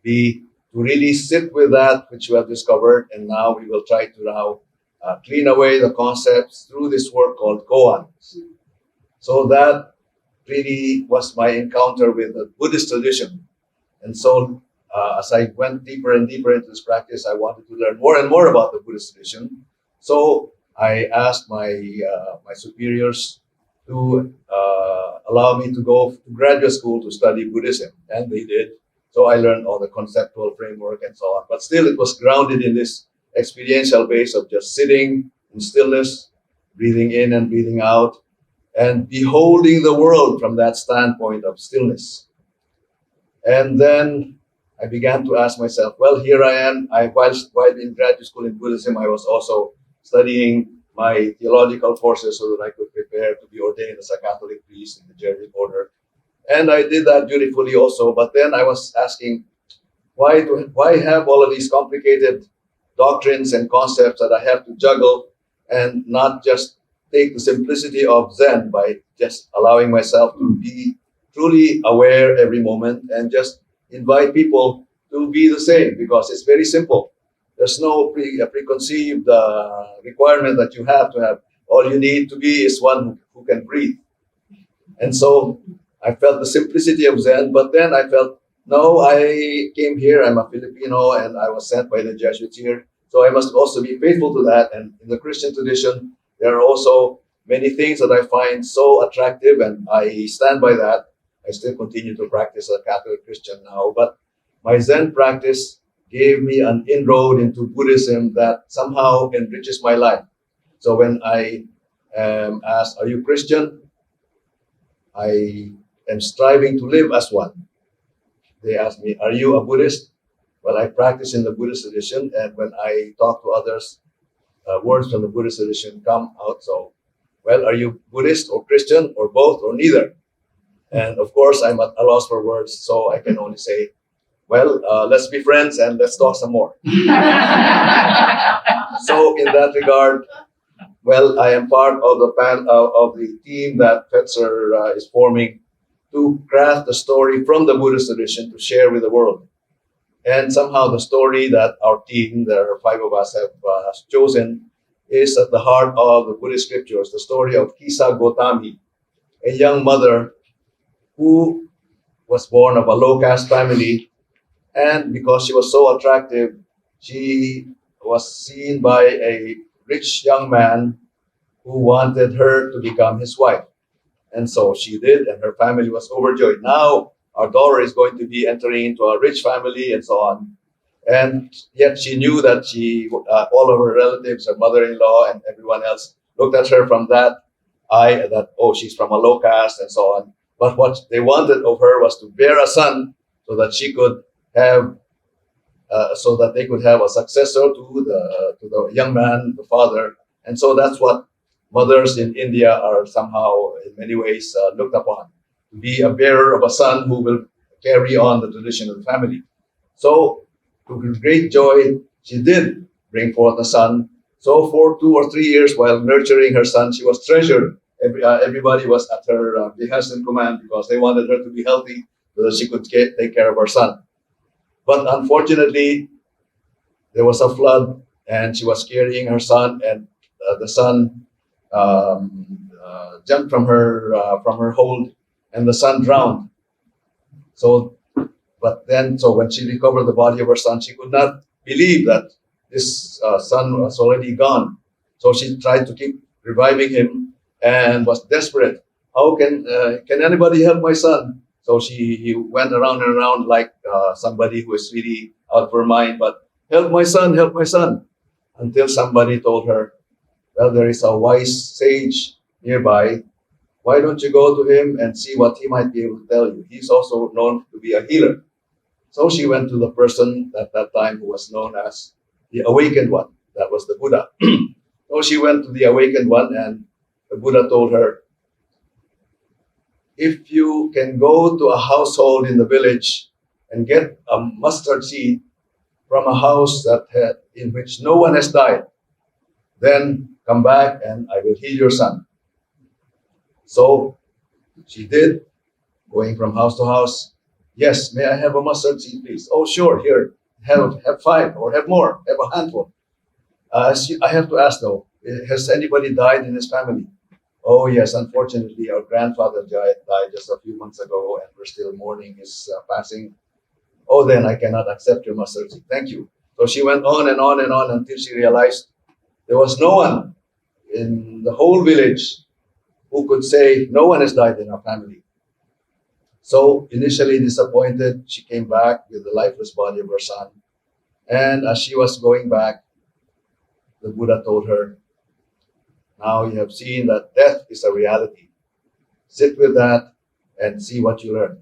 [SPEAKER 4] be to really sit with that which you have discovered. And now we will try to now clean away the concepts through this work called koan. So that really was my encounter with the Buddhist tradition. And so as I went deeper and deeper into this practice, I wanted to learn more and more about the Buddhist tradition. So I asked my superiors to allow me to go to graduate school to study Buddhism, and they did. So I learned all the conceptual framework and so on. But still, it was grounded in this experiential base of just sitting in stillness, breathing in and breathing out, and beholding the world from that standpoint of stillness. And then I began to ask myself, well, here I am. While in graduate school in Buddhism, I was also studying my theological courses so that I could prepare to be ordained as a Catholic priest in the Jesuit order. And I did that dutifully also. But then I was asking, why have all of these complicated doctrines and concepts that I have to juggle and not just take the simplicity of Zen by just allowing myself to be truly aware every moment and just invite people to be the same, because it's very simple. There's no preconceived requirement that you have to have. All you need to be is one who can breathe. And so I felt the simplicity of Zen, but then I felt, no, I came here, I'm a Filipino, and I was sent by the Jesuits here. So I must also be faithful to that. And in the Christian tradition, there are also many things that I find so attractive, and I stand by that. I still continue to practice as a Catholic Christian now, but my Zen practice gave me an inroad into Buddhism that somehow enriches my life. So when I am asked, are you Christian? I am striving to live as one. They ask me, are you a Buddhist? Well, I practice in the Buddhist tradition, and when I talk to others, words from the Buddhist tradition come out. So, well, are you Buddhist or Christian or both or neither? And of course, I'm at a loss for words, so I can only say, well, let's be friends and let's talk some more. So in that regard, well, I am part of the team that Fetzer is forming to craft a story from the Buddhist tradition to share with the world. And somehow the story that our team, there are 5 of us, have chosen is at the heart of the Buddhist scriptures, the story of Kisa Gotami, a young mother who was born of a low-caste family, and because she was so attractive, she was seen by a rich young man who wanted her to become his wife. And so she did, and her family was overjoyed. Now our daughter is going to be entering into a rich family and so on. And yet she knew that all of her relatives, her mother-in-law and everyone else looked at her from that eye that, oh, she's from a low caste and so on. But what they wanted of her was to bear a son so that she could have, so that they could have a successor to the young man, the father. And so that's what mothers in India are somehow, in many ways, looked upon, to be a bearer of a son who will carry on the tradition of the family. So, to great joy, she did bring forth a son. So, for 2 or 3 years, while nurturing her son, she was treasured. Everybody was at her behest and command because they wanted her to be healthy so that she could take care of her son. But unfortunately, there was a flood, and she was carrying her son, and the son jumped from her hold, and the son drowned. So when she recovered the body of her son, she could not believe that this son was already gone. So she tried to keep reviving him and was desperate. How can anybody help my son? So he went around and around like somebody who is really out of her mind. But help my son, until somebody told her, well, there is a wise sage nearby. Why don't you go to him and see what he might be able to tell you? He's also known to be a healer. So she went to the person at that time who was known as the awakened one. That was the Buddha. So she went to the awakened one, and the Buddha told her, if you can go to a household in the village and get a mustard seed from a house in which no one has died, then come back and I will heal your son. So she did, going from house to house. Yes, may I have a mustard seed, please? Oh, sure, here, have 5 or have more, have a handful. I have to ask though, has anybody died in his family? Oh yes, unfortunately, our grandfather died just a few months ago, and we're still mourning his passing. Oh, then I cannot accept your mustard seed. Thank you. So she went on and on and on until she realized there was no one in the whole village who could say, no one has died in our family. So initially disappointed, she came back with the lifeless body of her son. And as she was going back, the Buddha told her, now you have seen that death is a reality. Sit with that and see what you learn.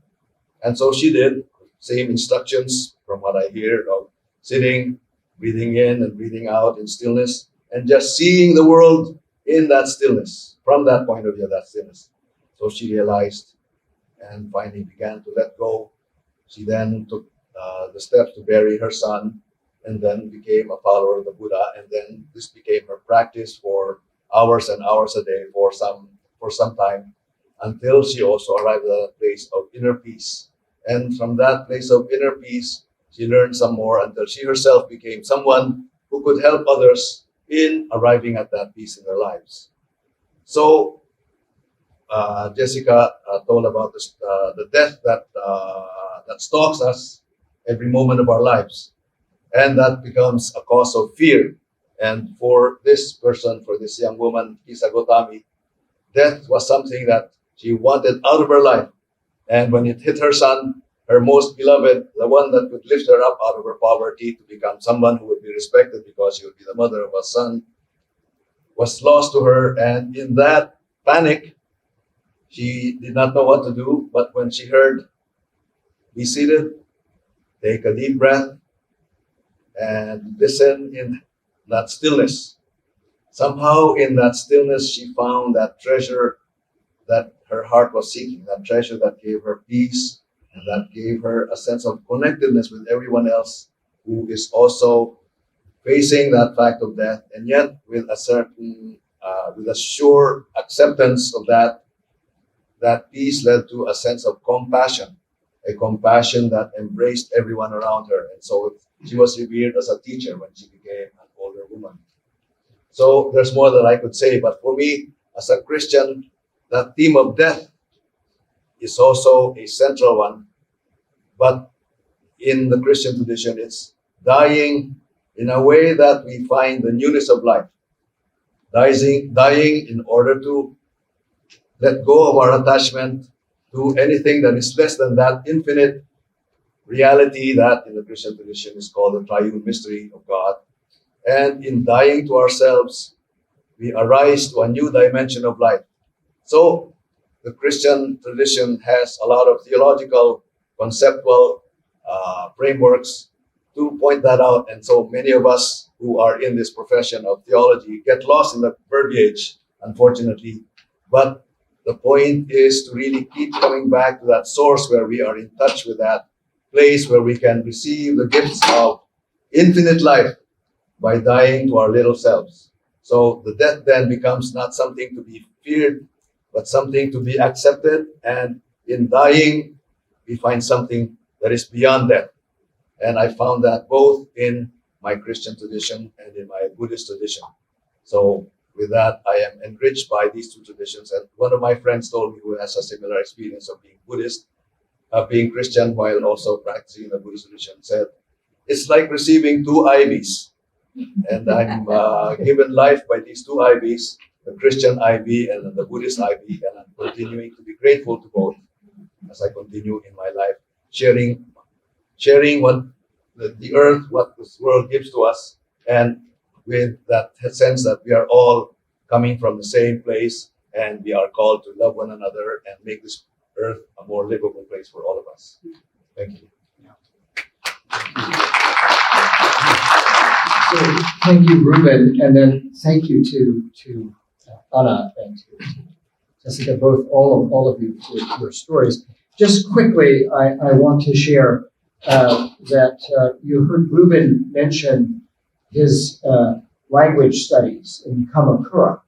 [SPEAKER 4] And so she did. Same instructions from what I hear of sitting, breathing in and breathing out in stillness, and just seeing the world in that stillness, from that point of view, that stillness. So she realized and finally began to let go. She then took the steps to bury her son, and then became a follower of the Buddha. And then this became her practice for hours and hours a day for some time, until she also arrived at a place of inner peace. And from that place of inner peace, she learned some more until she herself became someone who could help others in arriving at that peace in their lives. So Jessica told about the death that stalks us every moment of our lives, and that becomes a cause of fear. And for this person, for this young woman, Kisa Gotami, death was something that she wanted out of her life. And when it hit her son, her most beloved, the one that would lift her up out of her poverty to become someone who would be respected because she would be the mother of a son, was lost to her. And in that panic, she did not know what to do. But when she heard, be seated, take a deep breath, and listen in that stillness. Somehow in that stillness, she found that treasure that her heart was seeking, that treasure that gave her peace and that gave her a sense of connectedness with everyone else who is also facing that fact of death, and yet with a certain, with a sure acceptance of that peace led to a sense of compassion, a compassion that embraced everyone around her. And so she was revered as a teacher when she became an older woman. So there's more that I could say, but for me, as a Christian, that theme of death is also a central one. But in the Christian tradition, it's dying in a way that we find the newness of life. dying in order to let go of our attachment to anything that is less than that infinite reality that in the Christian tradition is called the triune mystery of God. And in dying to ourselves, we arise to a new dimension of life. So the Christian tradition has a lot of theological, conceptual frameworks to point that out. And so many of us who are in this profession of theology get lost in the verbiage, unfortunately. But the point is to really keep coming back to that source where we are in touch with that place where we can receive the gifts of infinite life by dying to our little selves. So the death then becomes not something to be feared, but something to be accepted. And in dying, we find something that is beyond death. And I found that both in my Christian tradition and in my Buddhist tradition. So with that, I am enriched by these two traditions. And one of my friends told me, who has a similar experience of being Buddhist, being Christian while also practicing the Buddhist tradition, said, it's like receiving two IVs. And I'm given life by these two IVs, the Christian IV and the Buddhist IV, and I'm continuing to be grateful to both as I continue in my life, sharing what the earth, what this world gives to us, and with that sense that we are all coming from the same place and we are called to love one another and make this earth a more livable place for all of us. Thank you.
[SPEAKER 1] So thank you, Ruben, and then thank you to Anna and to Jessica, both all of you for your stories. Just quickly, I want to share that you heard Ruben mention his language studies in Kamakura,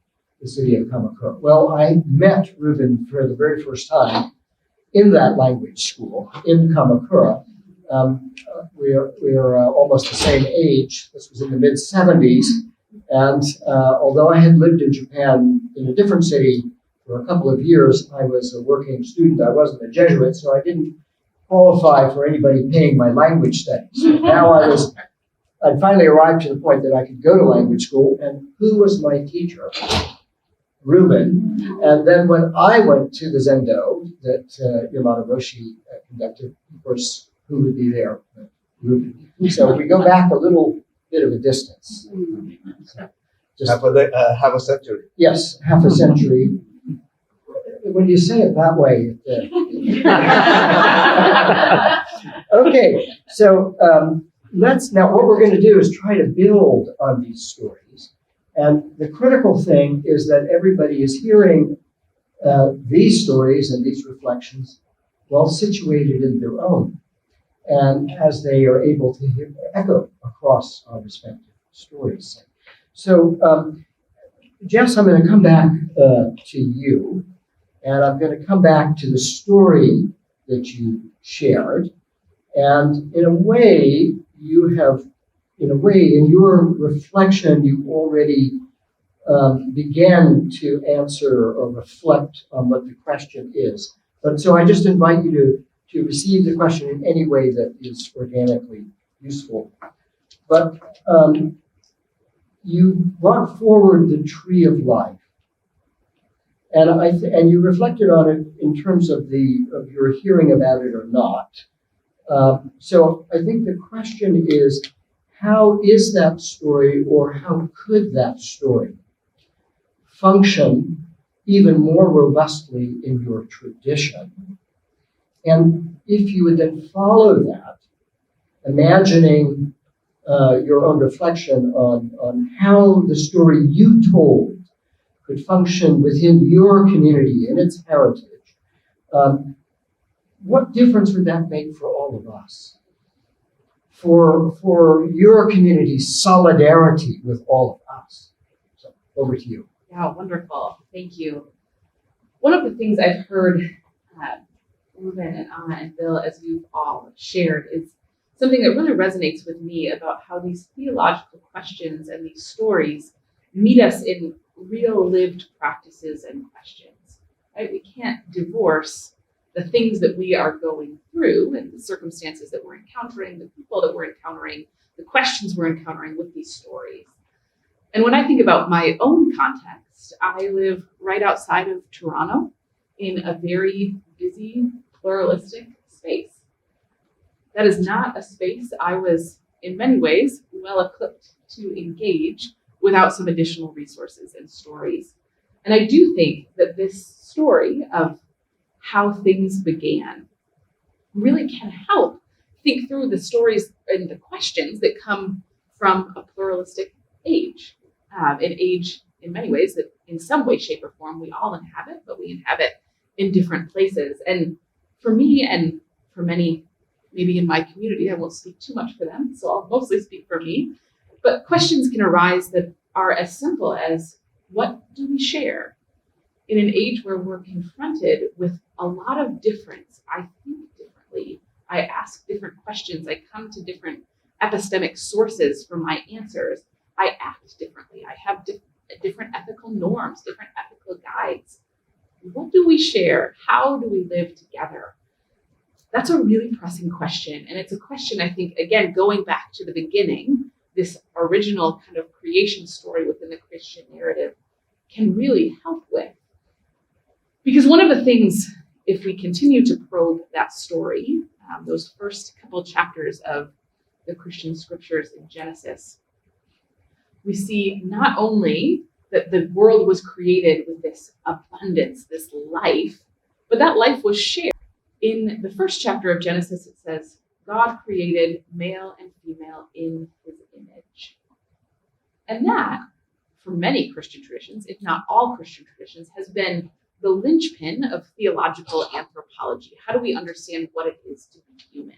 [SPEAKER 1] the city of Kamakura. Well, I met Ruben for the very first time in that language school in Kamakura. We're almost the same age. This was in the mid-'70s. And although I had lived in Japan in a different city for a couple of years, I was a working student. I wasn't a Jesuit, so I didn't qualify for anybody paying my language studies. So now I'd finally arrived to the point that I could go to language school. And who was my teacher? Ruben. And then when I went to the Zendo that Yamada Roshi conducted, of course, who would be there? Ruben. So we go back a little bit of a distance. Just
[SPEAKER 4] Half a century.
[SPEAKER 1] Yes, half a century. When you say it that way. Okay, so now what we're going to do is try to build on these stories. And the critical thing is that everybody is hearing these stories and these reflections well situated in their own, and as they are able to echo across our respective stories. So, Jess, I'm going to come back to you, and I'm going to come back to the story that you shared. And in a way, in your reflection, you already began to answer or reflect on what the question is. But so I just invite you to receive the question in any way that is organically useful. But you brought forward the tree of life, and you reflected on it in terms of your hearing about it or not. So I think the question is, how is that story, or how could that story function even more robustly in your tradition? And if you would then follow that, imagining your own reflection on how the story you told could function within your community and its heritage, what difference would that make for all of us? For your community's solidarity with all of us. So over to you.
[SPEAKER 3] Yeah, wonderful. Thank you. One of the things I've heard Ruben and Anna and Bill, as you've all shared, is something that really resonates with me about how these theological questions and these stories meet us in real lived practices and questions. Right? We can't divorce the things that we are going through and the circumstances that we're encountering, the people that we're encountering, the questions we're encountering with these stories. And when I think about my own context, I live right outside of Toronto in a very busy, pluralistic space. That is not a space I was, in many ways, well equipped to engage without some additional resources and stories. And I do think that this story of how things began really can help think through the stories and the questions that come from a pluralistic age. An age, in many ways, that in some way, shape, or form we all inhabit, but we inhabit in different places. And for me and for many, maybe in my community, I won't speak too much for them, so I'll mostly speak for me, but questions can arise that are as simple as, what do we share? In an age where we're confronted with a lot of difference, I think differently, I ask different questions, I come to different epistemic sources for my answers, I act differently, I have different ethical norms, different ethical guides. What do we share? How do we live together? That's a really pressing question. And it's a question, I think, again, going back to the beginning, this original kind of creation story within the Christian narrative can really help with. Because one of the things, if we continue to probe that story, those first couple chapters of the Christian scriptures in Genesis, we see not only that the world was created with this abundance, this life, but that life was shared. In the first chapter of Genesis, it says, God created male and female in his image. And that, for many Christian traditions, if not all Christian traditions, has been the linchpin of theological anthropology. How do we understand what it is to be human?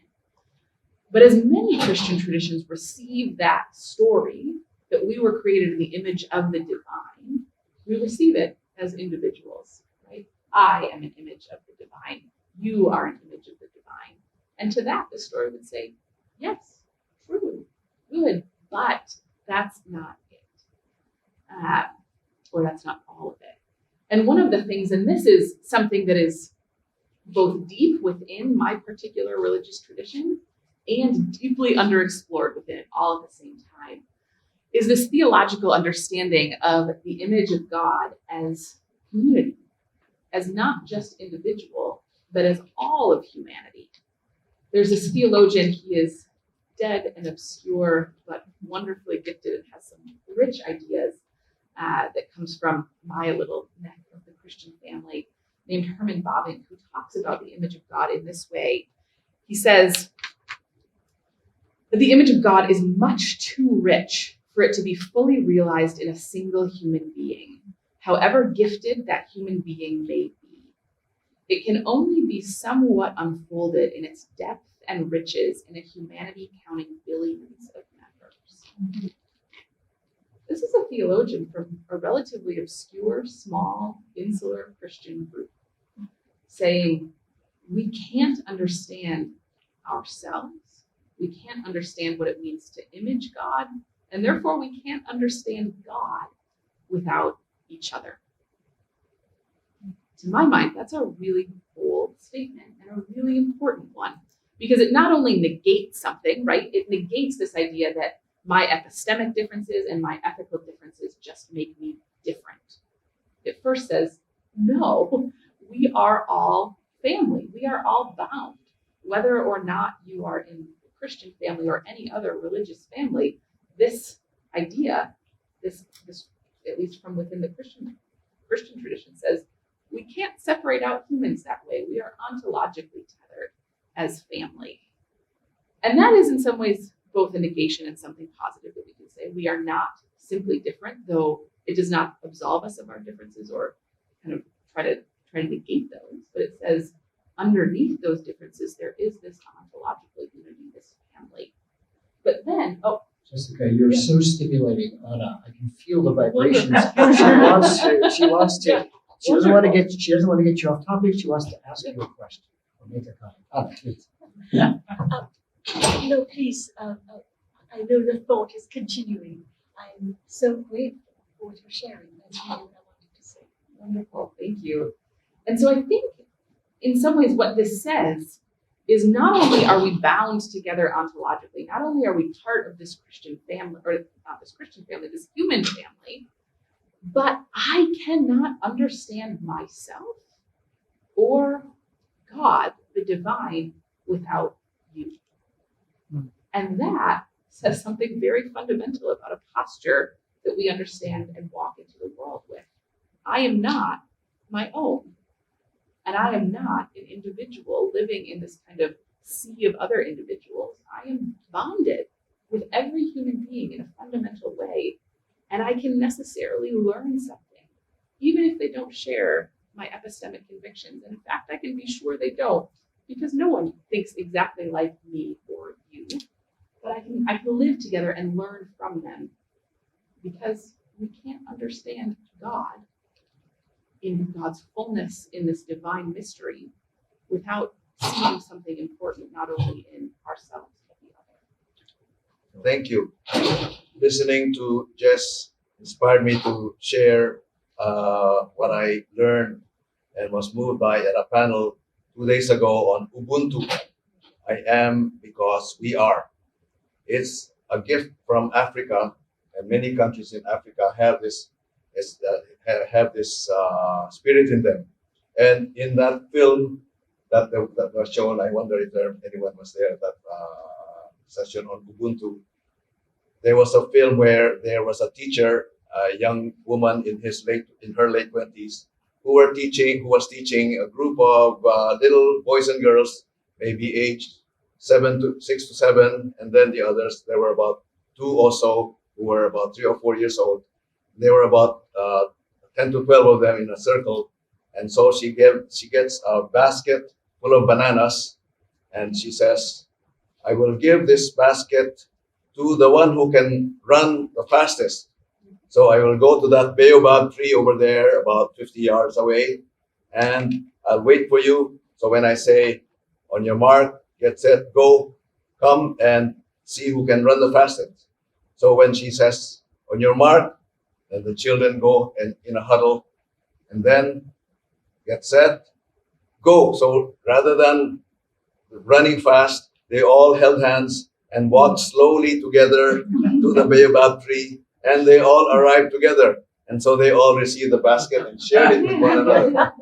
[SPEAKER 3] But as many Christian traditions receive that story, that we were created in the image of the divine, we receive it as individuals, right? I am an image of the divine. You are an image of the divine. And to that, the story would say, yes, true, good, but that's not it. Or that's not all of it. And one of the things, and this is something that is both deep within my particular religious tradition and deeply underexplored within it all at the same time, is this theological understanding of the image of God as community, as not just individual, but as all of humanity. There's this theologian, he is dead and obscure, but wonderfully gifted and has some rich ideas that comes from my little neck of the Christian family, named Herman Bavinck, who talks about the image of God in this way. He says that the image of God is much too rich for it to be fully realized in a single human being, however gifted that human being may be. It can only be somewhat unfolded in its depth and riches in a humanity counting billions of members. This is a theologian from a relatively obscure, small, insular Christian group saying, we can't understand ourselves, we can't understand what it means to image God, and therefore we can't understand God without each other. To my mind, that's a really bold statement and a really important one, because it not only negates something, right? It negates this idea that my epistemic differences and my ethical differences just make me different. It first says, no, we are all family. We are all bound. Whether or not you are in the Christian family or any other religious family, this idea, this at least from within the Christian tradition, says we can't separate out humans that way. We are ontologically tethered as family. And that is in some ways both a negation and something positive that we can say. We are not simply different, though it does not absolve us of our differences or kind of try to negate those, but it says underneath those differences, there is this ontological unity, this family. But then,
[SPEAKER 1] Jessica, you're so stimulating, Anna. I can feel the vibrations.
[SPEAKER 3] Wonderful.
[SPEAKER 1] She wants to. She doesn't want to get you off topic. She wants to ask you a question or make a comment. Anna, please.
[SPEAKER 2] No, please. I know the thought is continuing. I'm so grateful for what you're sharing. That's really what I wanted to say.
[SPEAKER 3] Wonderful, thank you. And so I think in some ways what this says is not only are we bound together ontologically, not only are we part of this Christian family, or not this Christian family, this human family, but I cannot understand myself or God, the divine, without you. And that says something very fundamental about a posture that we understand and walk into the world with. I am not my own. And I am not an individual living in this kind of sea of other individuals. I am bonded with every human being in a fundamental way. And I can necessarily learn something, even if they don't share my epistemic convictions. And in fact, I can be sure they don't, because no one thinks exactly like me or you. But I can live together and learn from them, because we can't understand God in God's fullness in this divine mystery without seeing something important, not only in ourselves, but the other.
[SPEAKER 4] Thank you. Listening to Jess inspired me to share what I learned and was moved by at a panel 2 days ago on Ubuntu. I am because we are. It's a gift from Africa, and many countries in Africa have this spirit in them. And in that film that was shown, I wonder if anyone was there at that session on Ubuntu. There was a film where there was a teacher, a young woman in her late 20s, who was teaching a group of little boys and girls, maybe aged 6 to 7, and then the others, there were about 2 or so who were about 3 or 4 years old. There were about 10 to 12 of them in a circle, and so she gets a basket full of bananas, and she says, "I will give this basket to the one who can run the fastest. So I will go to that baobab tree over there, about 50 yards away, and I'll wait for you. So when I say, on your mark, get set, go, come and see who can run the fastest." So when she says, on your mark, and the children go and in a huddle, and then get set, go. So rather than running fast, they all held hands and walked slowly together to the baobab tree, and they all arrived together. And so they all received the basket and shared it with one another.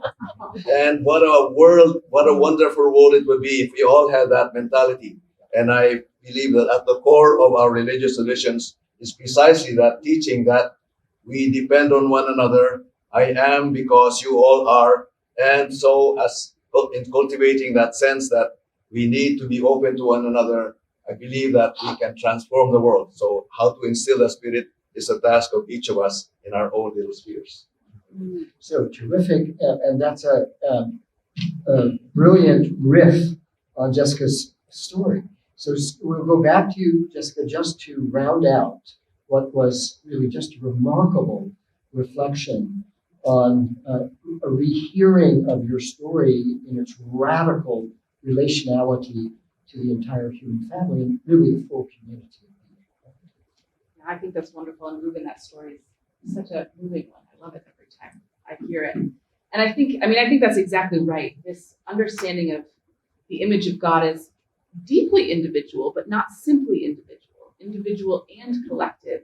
[SPEAKER 4] And what a wonderful world it would be if we all had that mentality. And I believe that at the core of our religious traditions is precisely that teaching that we depend on one another. I am because you all are. And so as in cultivating that sense that we need to be open to one another, I believe that we can transform the world. So how to instill that spirit is a task of each of us in our own little spheres.
[SPEAKER 1] So terrific, and that's a brilliant riff on Jessica's story. So we'll go back to you, Jessica, just to round out what was really just a remarkable reflection on a rehearing of your story in its radical relationality to the entire human family and really the full community.
[SPEAKER 3] I think that's wonderful. And Ruben, that story is such a moving one. I love it every time I hear it. And I think that's exactly right. This understanding of the image of God as deeply individual, but not simply individual. Individual and collective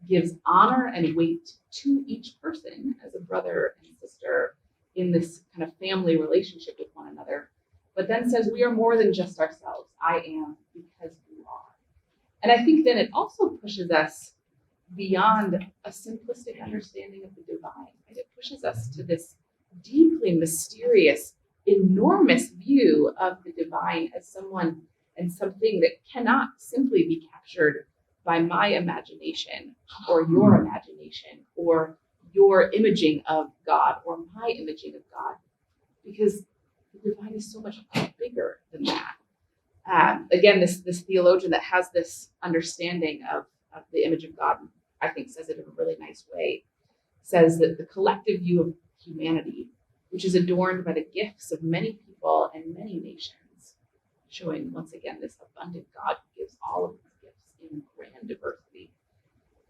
[SPEAKER 3] gives honor and weight to each person as a brother and sister in this kind of family relationship with one another, but then says we are more than just ourselves. I am because you are. And I think then it also pushes us beyond a simplistic understanding of the divine. And it pushes us to this deeply mysterious, enormous view of the divine as someone and something that cannot simply be captured by my imagination or your imagination or your imaging of God or my imaging of God, because the divine is so much bigger than that. Again, this theologian that has this understanding of the image of God, I think says it in a really nice way, says that the collective view of humanity, which is adorned by the gifts of many people and many nations, showing once again this abundant God who gives all of these gifts in grand diversity,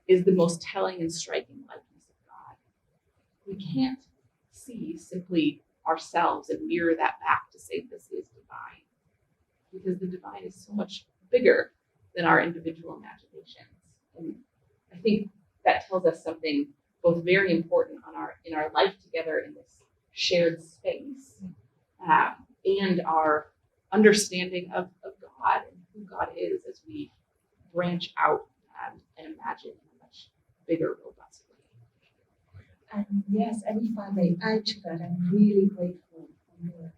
[SPEAKER 3] is the most telling and striking likeness of God. We can't see simply ourselves and mirror that back to say this is divine. because the divine is so much bigger than our individual imaginations. And I think that tells us something both very important in our life together in this shared space, and our understanding of God and who God is as we branch out and imagine in a much bigger, robust way.
[SPEAKER 2] And yes, and if I may add to that, I'm really grateful for your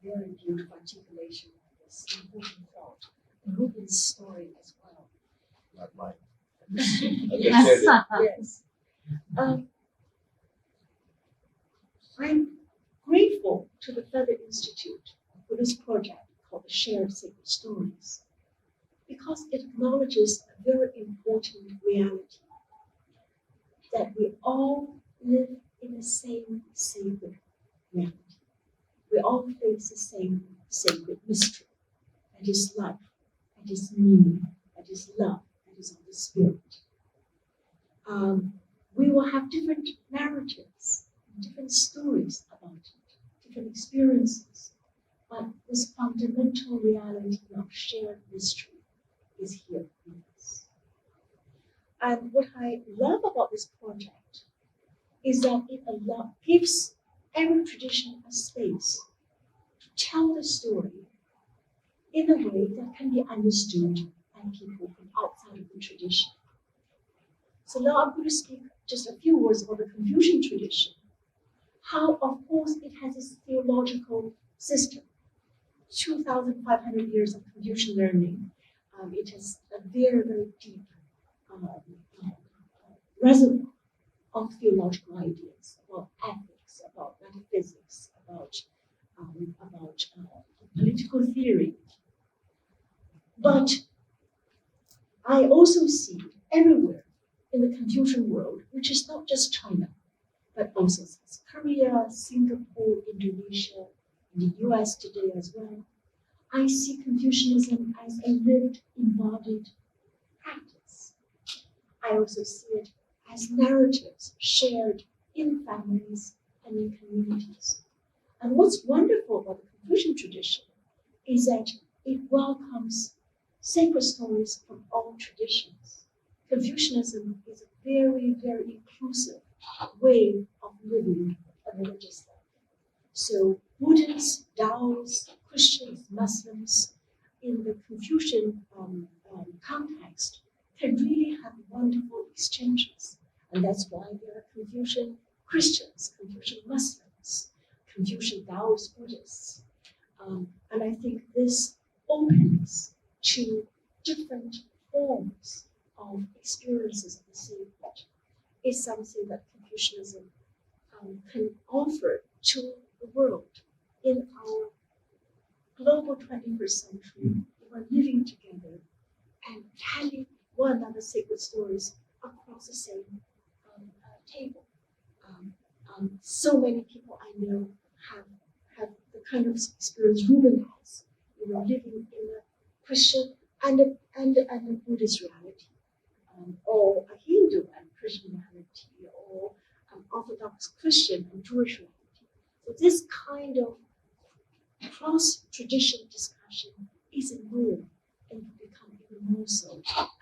[SPEAKER 2] very beautiful articulation of this important thought, and Ruben's story as well.
[SPEAKER 4] Not mine.
[SPEAKER 2] Yes. Yes. I'm grateful to the Feather Institute for this project called the Shared Sacred Stories, because it acknowledges a very important reality, that we all live in the same sacred reality. We all face the same sacred mystery, that is life, that is meaning, that is love, that is of the spirit. We will have different narratives, different stories about it, different experiences, but this fundamental reality of shared mystery is here with us. And what I love about this project is that it gives every tradition a space to tell the story in a way that can be understood by people from outside of the tradition. So now I'm going to speak just a few words about the Confucian tradition. How, of course, it has its theological system. 2,500 years of Confucian learning. It has a very, very deep reservoir of theological ideas about ethics, about metaphysics, about political theory. But I also see everywhere in the Confucian world, which is not just China, but also South Korea, Singapore, Indonesia, in the US today as well, I see Confucianism as a lived, embodied practice. I also see it as narratives shared in families and in communities. And what's wonderful about the Confucian tradition is that it welcomes sacred stories from all traditions. Confucianism is a very, very inclusive way of living a religious life. So Buddhists, Taoists, Christians, Muslims, in the Confucian context, can really have wonderful exchanges. And that's why there are Confucian Christians, Confucian Muslims, Confucian Taoist Buddhists. And I think this opens to different forms of experiences of the sacred is something that Confucianism can offer to the world in our global 21st century. We're living together and telling one another sacred stories across the same table. So many people I know have the kind of experience Ruben has, living in a Christian and a Buddhist reality, or a Hindu and Christian reality, or an Orthodox Christian and Jewish reality. So this kind of cross-tradition discussion is a norm and will become even more so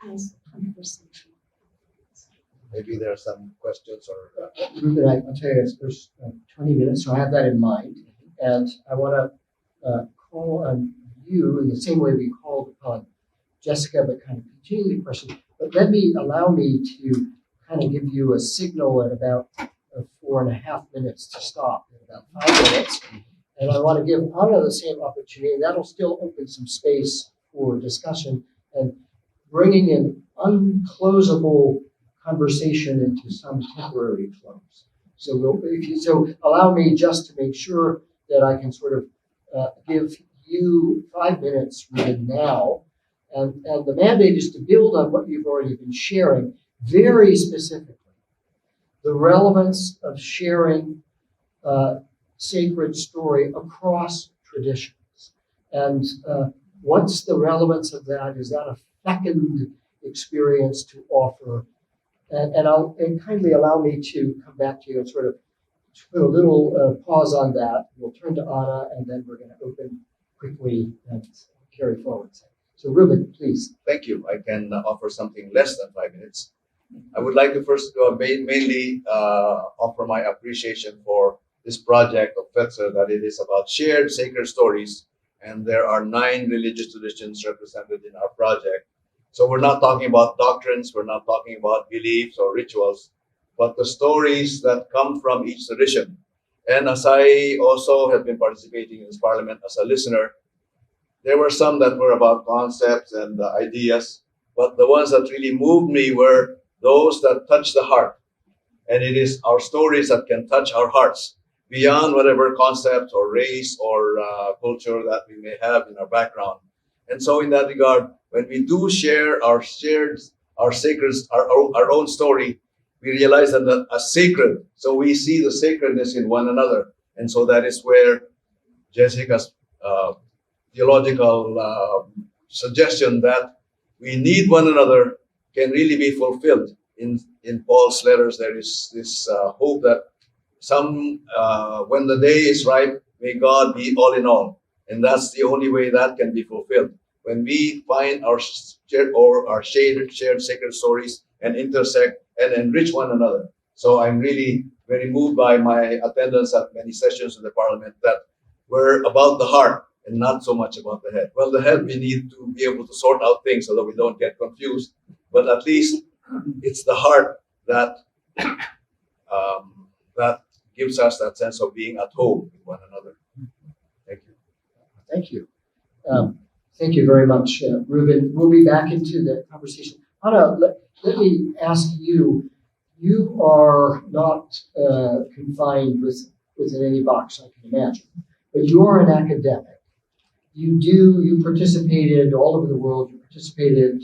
[SPEAKER 2] as 21st century.
[SPEAKER 4] Maybe there are some questions or.
[SPEAKER 1] Ruben, I'll tell you, there's 20 minutes, so I have that in mind. And I want to call on you in the same way we called upon Jessica, but kind of continue the question. But allow me to kind of give you a signal at about 4.5 minutes to stop, in about 5 minutes. And I want to give Anna the same opportunity, and that'll still open some space for discussion and bringing in unclosable conversation into some temporary flows. So allow me just to make sure that I can sort of give you 5 minutes right now. And the mandate is to build on what you've already been sharing, very specifically. The relevance of sharing sacred story across traditions. And what's the relevance of that? Is that a fecund experience to offer? And kindly allow me to come back to you and sort of put a little pause on that. We'll turn to Anna, and then we're going to open quickly carry forward. So Ruben, please.
[SPEAKER 4] Thank you. I can offer something less than 5 minutes. I would like to first mainly offer my appreciation for this project of FETSA, that it is about shared sacred stories, and there are 9 religious traditions represented in our project. So we're not talking about doctrines, we're not talking about beliefs or rituals, but the stories that come from each tradition. And as I also have been participating in this parliament as a listener, there were some that were about concepts and ideas, but the ones that really moved me were those that touch the heart. And it is our stories that can touch our hearts beyond whatever concept or race or culture that we may have in our background. And so in that regard, when we do share our own story, we realize that as sacred. So we see the sacredness in one another. And so that is where Jessica's theological suggestion that we need one another can really be fulfilled. In Paul's letters, there is this hope that when the day is ripe, may God be all in all. And that's the only way that can be fulfilled. When we find our shared sacred stories and intersect and enrich one another. So I'm really very moved by my attendance at many sessions in the parliament that were about the heart and not so much about the head. Well, the head, we need to be able to sort out things so that we don't get confused. But at least it's the heart that that gives us that sense of being at home with one another. Thank you.
[SPEAKER 1] Thank you. Thank you very much, Ruben. We'll be back into the conversation. Anna, let me ask you, you are not confined within any box I can imagine, but you're an academic. You participated all over the world. We participated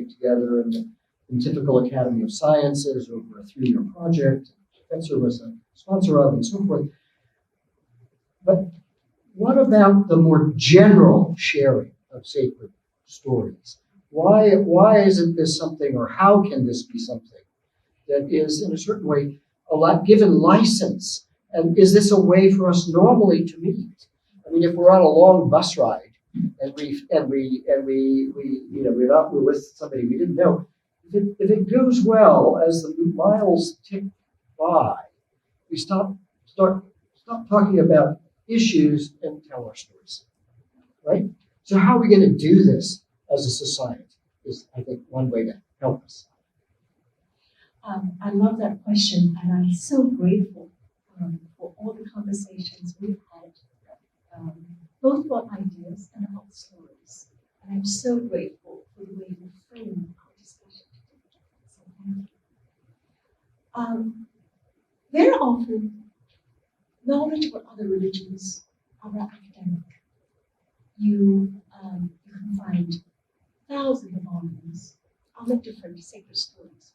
[SPEAKER 1] together in the Pontifical Academy of Sciences over a 3-year project. Professor was a sponsor of, and so forth. But what about the more general sharing of sacred stories? Why isn't this something, or how can this be something that is, in a certain way, given license? And is this a way for us normally to meet? I mean, if we're on a long bus ride and we're with somebody we didn't know, if it goes well as the miles tick by, we start talking about issues and tell our stories, right? So how are we going to do this as a society is, I think, one way to help us.
[SPEAKER 2] I love that question, and I'm so grateful for all the conversations we've had, both about ideas and about stories. And I'm so grateful for the way you frame our discussion today. So thank you. Very often, knowledge about other religions are academic. You can find thousands of volumes on the different sacred stories,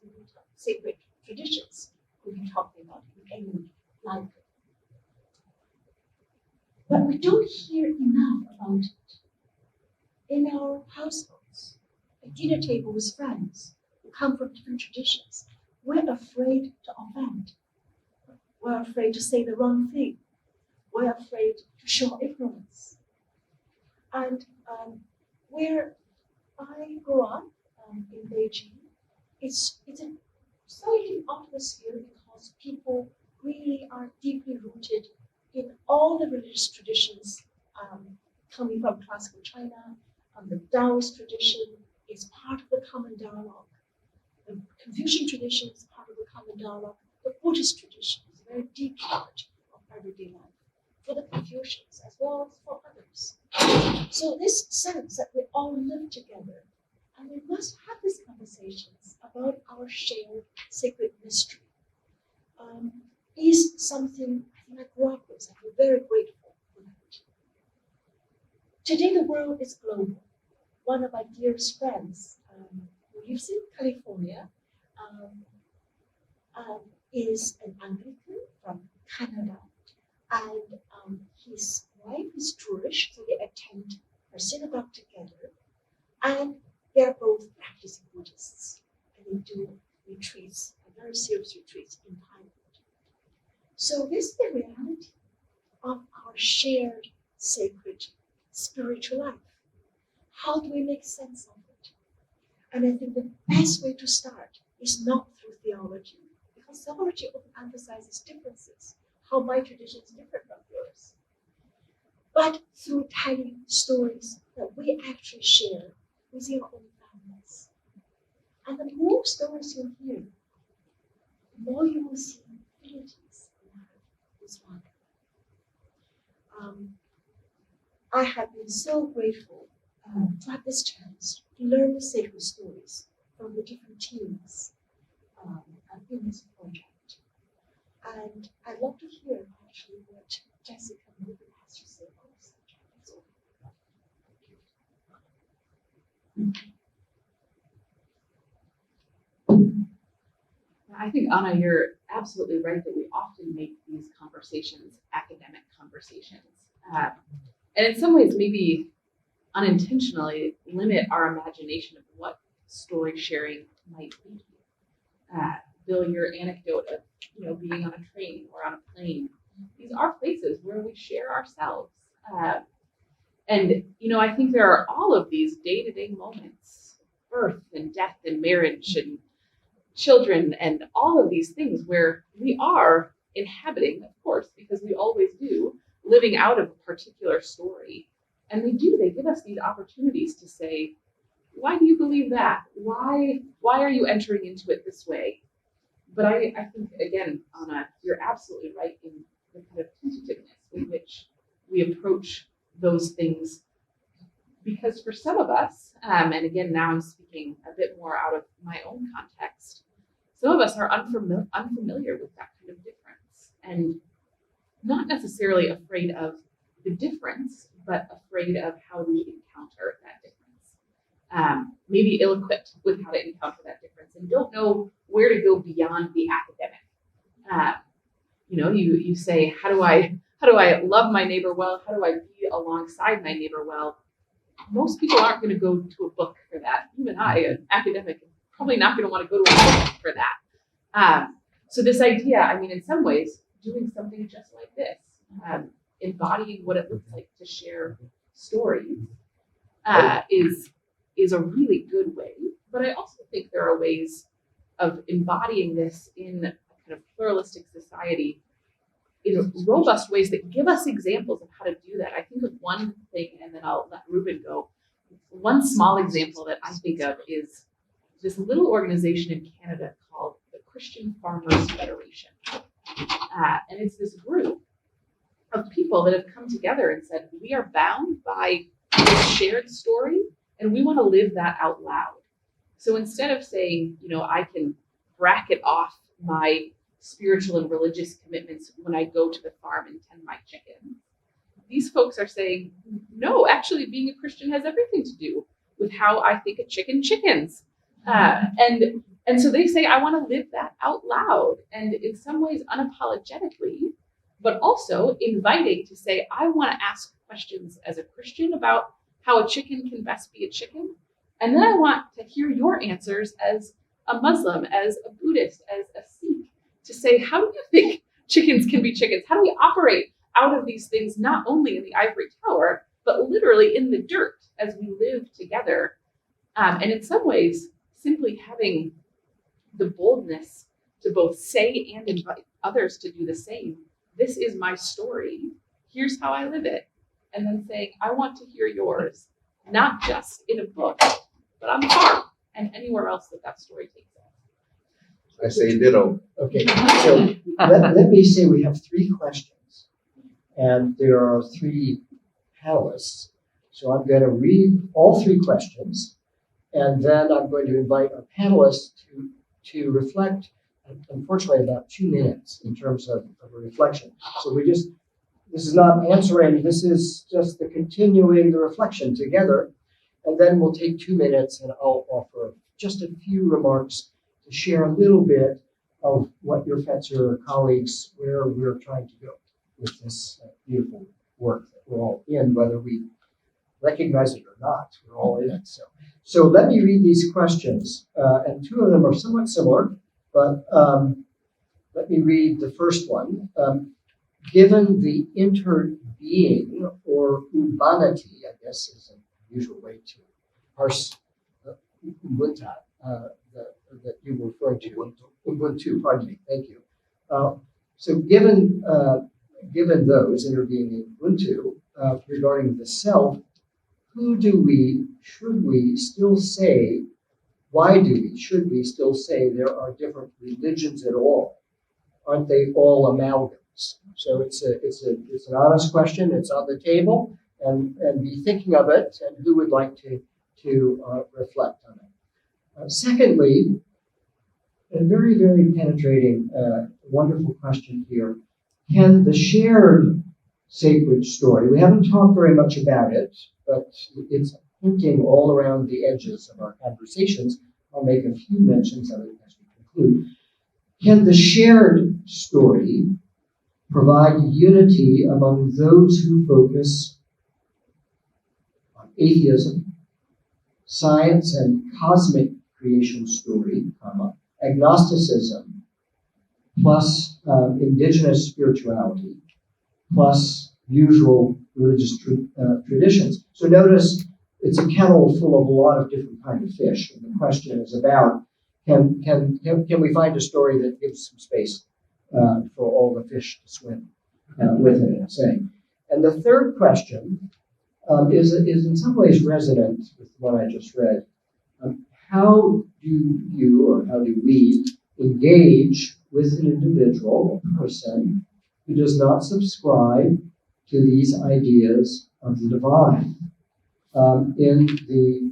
[SPEAKER 2] sacred traditions we'll be talking about in any library. But we don't hear enough about it in our households, at dinner table with friends who come from different traditions. We're afraid to offend. We're afraid to say the wrong thing. We're afraid to show ignorance. And where I grew up in Beijing, it's a exciting atmosphere because people really are deeply rooted in all the religious traditions coming from classical China. The Taoist tradition is part of the common dialogue. The Confucian tradition is part of the common dialogue. The Buddhist tradition is a very deep part of everyday life for the Confucians as well as for others. So this sense that we all live together and we must have these conversations about our shared sacred mystery is something I think I grew up with. I'm very grateful for that. Today the world is global. One of my dearest friends who lives in California is an Anglican from Canada, and his wife is Jewish, so they attend her synagogue together, and they're both practicing Buddhists, and they do retreats, very serious retreats in Thailand. So this is the reality of our shared sacred spiritual life? How do we make sense of it? And I think the best way to start is not through theology, because theology often emphasizes differences, how my tradition is different from yours, but through telling stories that we actually share within our own families. And the more stories you hear, the more you will see affinities with one another. I have been so grateful to have this chance to learn the sacred stories from the different teams in this project. And I'd love to hear actually what Jessica and Ruben has to say about this subject.
[SPEAKER 3] I think, Anna, you're absolutely right that we often make these conversations academic conversations. And in some ways, maybe unintentionally limit our imagination of what story sharing might be. Bill, your anecdote of being on a train or on a plane, these are places where we share ourselves. And I think there are all of these day-to-day moments, birth and death and marriage and children and all of these things where we are inhabiting, of course, because we always do, living out of a particular story. And they give us these opportunities to say, why do you believe that? Why are you entering into it this way? But I think, again, Anna, you're absolutely right in the kind of tentativeness in which we approach those things. Because for some of us, and again, now I'm speaking a bit more out of my own context, some of us are unfamiliar with that kind of difference and not necessarily afraid of the difference, but afraid of how we encounter that difference. Maybe ill-equipped with how to encounter that difference and don't know where to go beyond the academic. You say, how do I love my neighbor well? How do I be alongside my neighbor well? Most people aren't going to go to a book for that. Even I, an academic, am probably not going to want to go to a book for that. So this idea, in some ways, doing something just like this, embodying what it looks like to share stories, is a really good way. But I also think there are ways of embodying this in a kind of pluralistic society in robust ways that give us examples of how to do that. I think of one thing, and then I'll let Ruben go. One small example that I think of is this little organization in Canada called the Christian Farmers Federation. And it's this group of people that have come together and said, we are bound by this shared story, and we want to live that out loud. So instead of saying, I can bracket off my spiritual and religious commitments when I go to the farm and tend my chickens, these folks are saying, no, actually being a Christian has everything to do with how I think a chicken chickens. And so they say, I want to live that out loud, and in some ways unapologetically, but also inviting to say, I want to ask questions as a Christian about how a chicken can best be a chicken. And then I want to hear your answers as a Muslim, as a Buddhist, as a Sikh, to say, how do you think chickens can be chickens? How do we operate out of these things, not only in the ivory tower, but literally in the dirt as we live together? And in some ways, simply having the boldness to both say and invite others to do the same. This is my story. Here's how I live it. And then saying, I want to hear yours, not just in a book, but on the farm and anywhere else that story takes us.
[SPEAKER 4] I say ditto.
[SPEAKER 1] Okay, so let me say we have 3 questions, and there are 3 panelists. So I'm going to read all 3 questions, and then I'm going to invite our panelists to reflect, unfortunately, about 2 minutes in terms of a reflection. So this is not answering, this is just the continuing the reflection together. And then we'll take 2 minutes and I'll offer just a few remarks to share a little bit of what your Fetzer colleagues, where we're trying to go with this beautiful work that we're all in, whether we recognize it or not, we're all in it. So let me read these questions, and 2 of them are somewhat similar, but let me read the first one. given the interbeing or urbanity, I guess is a usual way to parse Ubuntu that you were referring to. Ubuntu, pardon me, thank you. So given those interbeing in Ubuntu regarding the self, should we still say, should we still say there are different religions at all? Aren't they all amalgams? So it's an honest question. It's on the table, and be thinking of it. And who would like to reflect on it? Secondly, a very, very penetrating, wonderful question here: can the shared sacred story? We haven't talked very much about it, but it's hinting all around the edges of our conversations. I'll make a few mentions of it as we conclude. Can the shared story provide unity among those who focus on atheism, science and cosmic creation story, agnosticism, plus indigenous spirituality, plus usual religious traditions? So notice it's a kettle full of a lot of different kinds of fish, and the question is about can we find a story that gives some space for all the fish to swim within it, say. And the third question is in some ways resonant with what I just read. How do you, or how do we, engage with an individual, a person, who does not subscribe to these ideas of the divine in the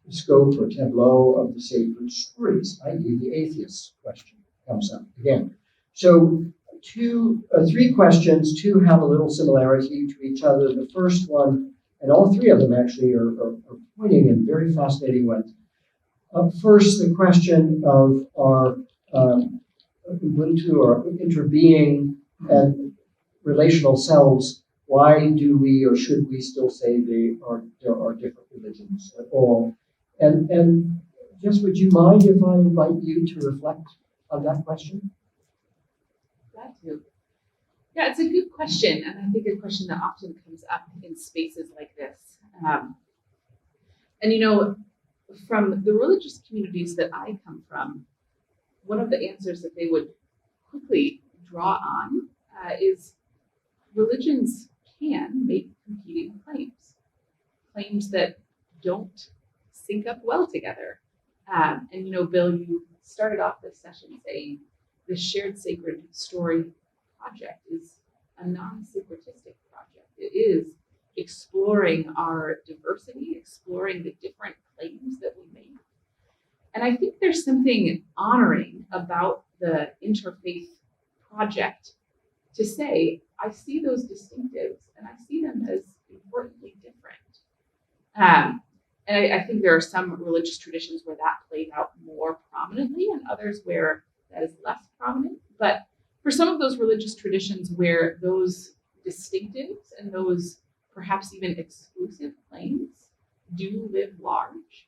[SPEAKER 1] scope or tableau of the sacred stories, i.e. the atheist question comes up again. So three questions, two have a little similarity to each other. The first one, and all three of them actually are pointing in very fascinating ways. First, the question of our Ubuntu or interbeing and relational selves. Why do we or should we still say there are different religions at all? And Jess, would you mind if I invite you to reflect on that question?
[SPEAKER 3] Glad to. Yeah, it's a good question, and I think a question that often comes up in spaces like this. And you know, from the religious communities that I come from, one of the answers that they would quickly draw on is religions can make competing claims that don't sync up well together. And you know, Bill, you started off this session saying the Shared Sacred Story project is a non-syncretistic project. It is exploring our diversity, exploring the different claims that we make. And I think there's something honoring about the interfaith project to say, I see those distinctives and I see them as importantly different. And I think there are some religious traditions where that played out more prominently and others where that is less prominent. But for some of those religious traditions where those distinctives and those perhaps even exclusive claims do live large,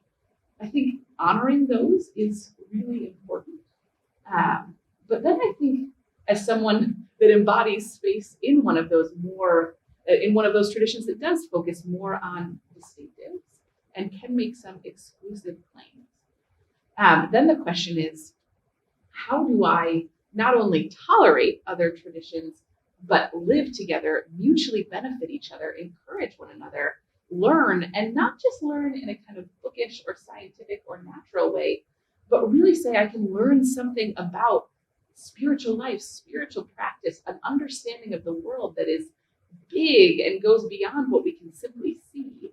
[SPEAKER 3] I think honoring those is really important. But then I think as someone that embodies space in one of those traditions that does focus more on distinctives and can make some exclusive claims, then the question is, how do I not only tolerate other traditions, but live together, mutually benefit each other, encourage one another, learn, and not just learn in a kind of bookish or scientific or natural way, but really say I can learn something about spiritual life, spiritual practice, an understanding of the world that is big and goes beyond what we can simply see.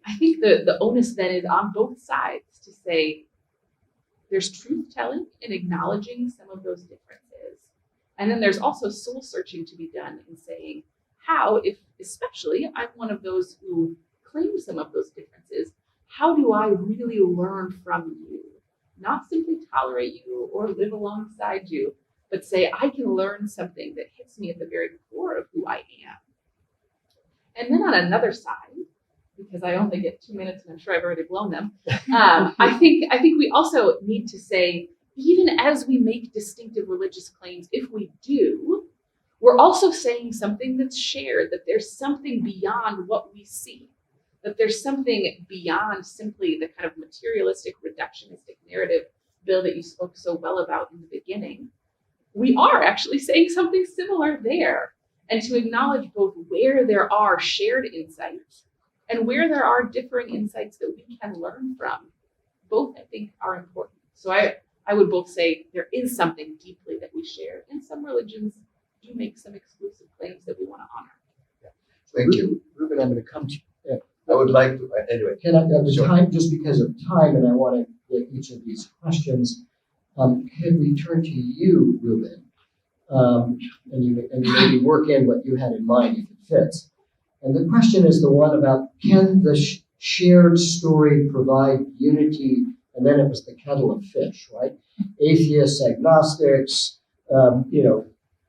[SPEAKER 3] I think the onus then is on both sides to say there's truth telling in acknowledging some of those differences. And then there's also soul searching to be done in saying how, if especially I'm one of those who claim some of those differences, how do I really learn from you? Not simply tolerate you or live alongside you, but say I can learn something that hits me at the very core of who I am. And then on another side, because I only get 2 minutes and I'm sure I've already blown them, I think we also need to say, even as we make distinctive religious claims, if we do, we're also saying something that's shared, that there's something beyond what we see, that there's something beyond simply the kind of materialistic, reductionistic narrative, Bill, that you spoke so well about in the beginning. We are actually saying something similar there. And to acknowledge both where there are shared insights and where there are differing insights that we can learn from, both I think are important. So I would both say there is something deeply that we share, and some religions do make some exclusive claims that we want to honor.
[SPEAKER 4] Thank you.
[SPEAKER 1] Ruben, I'm going to come to you.
[SPEAKER 4] I would like to, anyway.
[SPEAKER 1] Can I, the
[SPEAKER 4] Sure.
[SPEAKER 1] time, just because of time, and I want to get each of these questions, can we turn to you, Ruben? And you maybe work in what you had in mind if it fits. And the question is the one about, can the shared story provide unity? And then it was the kettle of fish, right? Atheists, agnostics,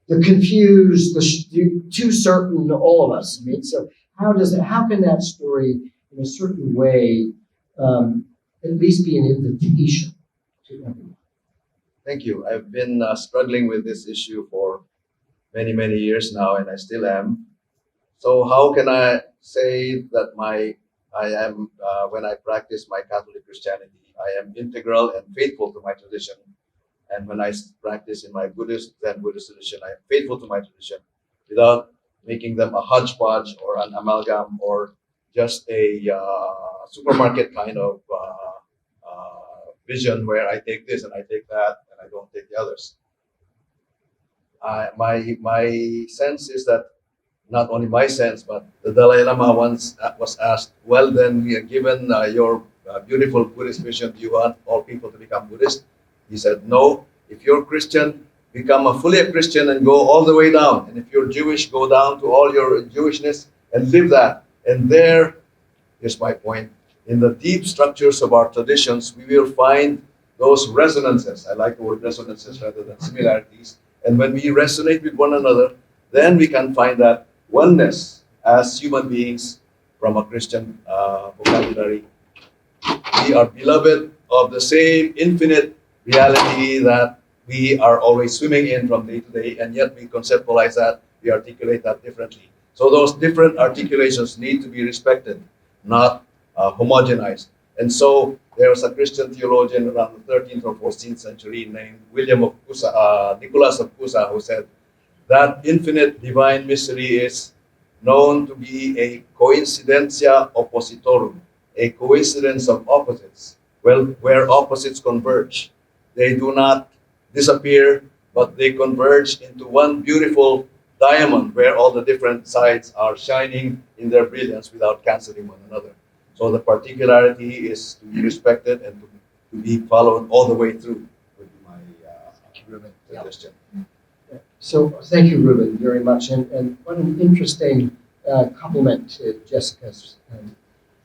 [SPEAKER 1] the confused, the too certain, all of us. I mean, so how can that story, in a certain way, at least be an invitation to everyone?
[SPEAKER 4] Thank you. I've been struggling with this issue for many, many years now, and I still am. So how can I say that when I practice my Catholic Christianity, I am integral and faithful to my tradition, and when I practice in my Buddhist tradition, I am faithful to my tradition, without making them a hodgepodge or an amalgam or just a supermarket kind of vision where I take this and I take that and I don't take the others. My sense is that, not only my sense, but the Dalai Lama once was asked, well, then, given your beautiful Buddhist vision, do you want all people to become Buddhist? He said, no. If you're Christian, become fully a Christian and go all the way down. And if you're Jewish, go down to all your Jewishness and live that. And here's my point, in the deep structures of our traditions, we will find those resonances. I like the word resonances rather than similarities. And when we resonate with one another, then we can find that oneness as human beings from a Christian vocabulary. We are beloved of the same infinite reality that we are always swimming in from day to day, and yet we conceptualize that, we articulate that differently. So those different articulations need to be respected, not homogenized. And so there was a Christian theologian around the 13th or 14th century named Nicholas of Cusa, who said that infinite divine mystery is known to be a coincidentia oppositorum, a coincidence of opposites, where opposites converge. They do not disappear, but they converge into one beautiful diamond where all the different sides are shining in their brilliance without canceling one another. So the particularity is to be respected and to be followed all the way through, would be my suggestion.
[SPEAKER 1] So thank you, Ruben, very much. And what an interesting compliment to Jessica's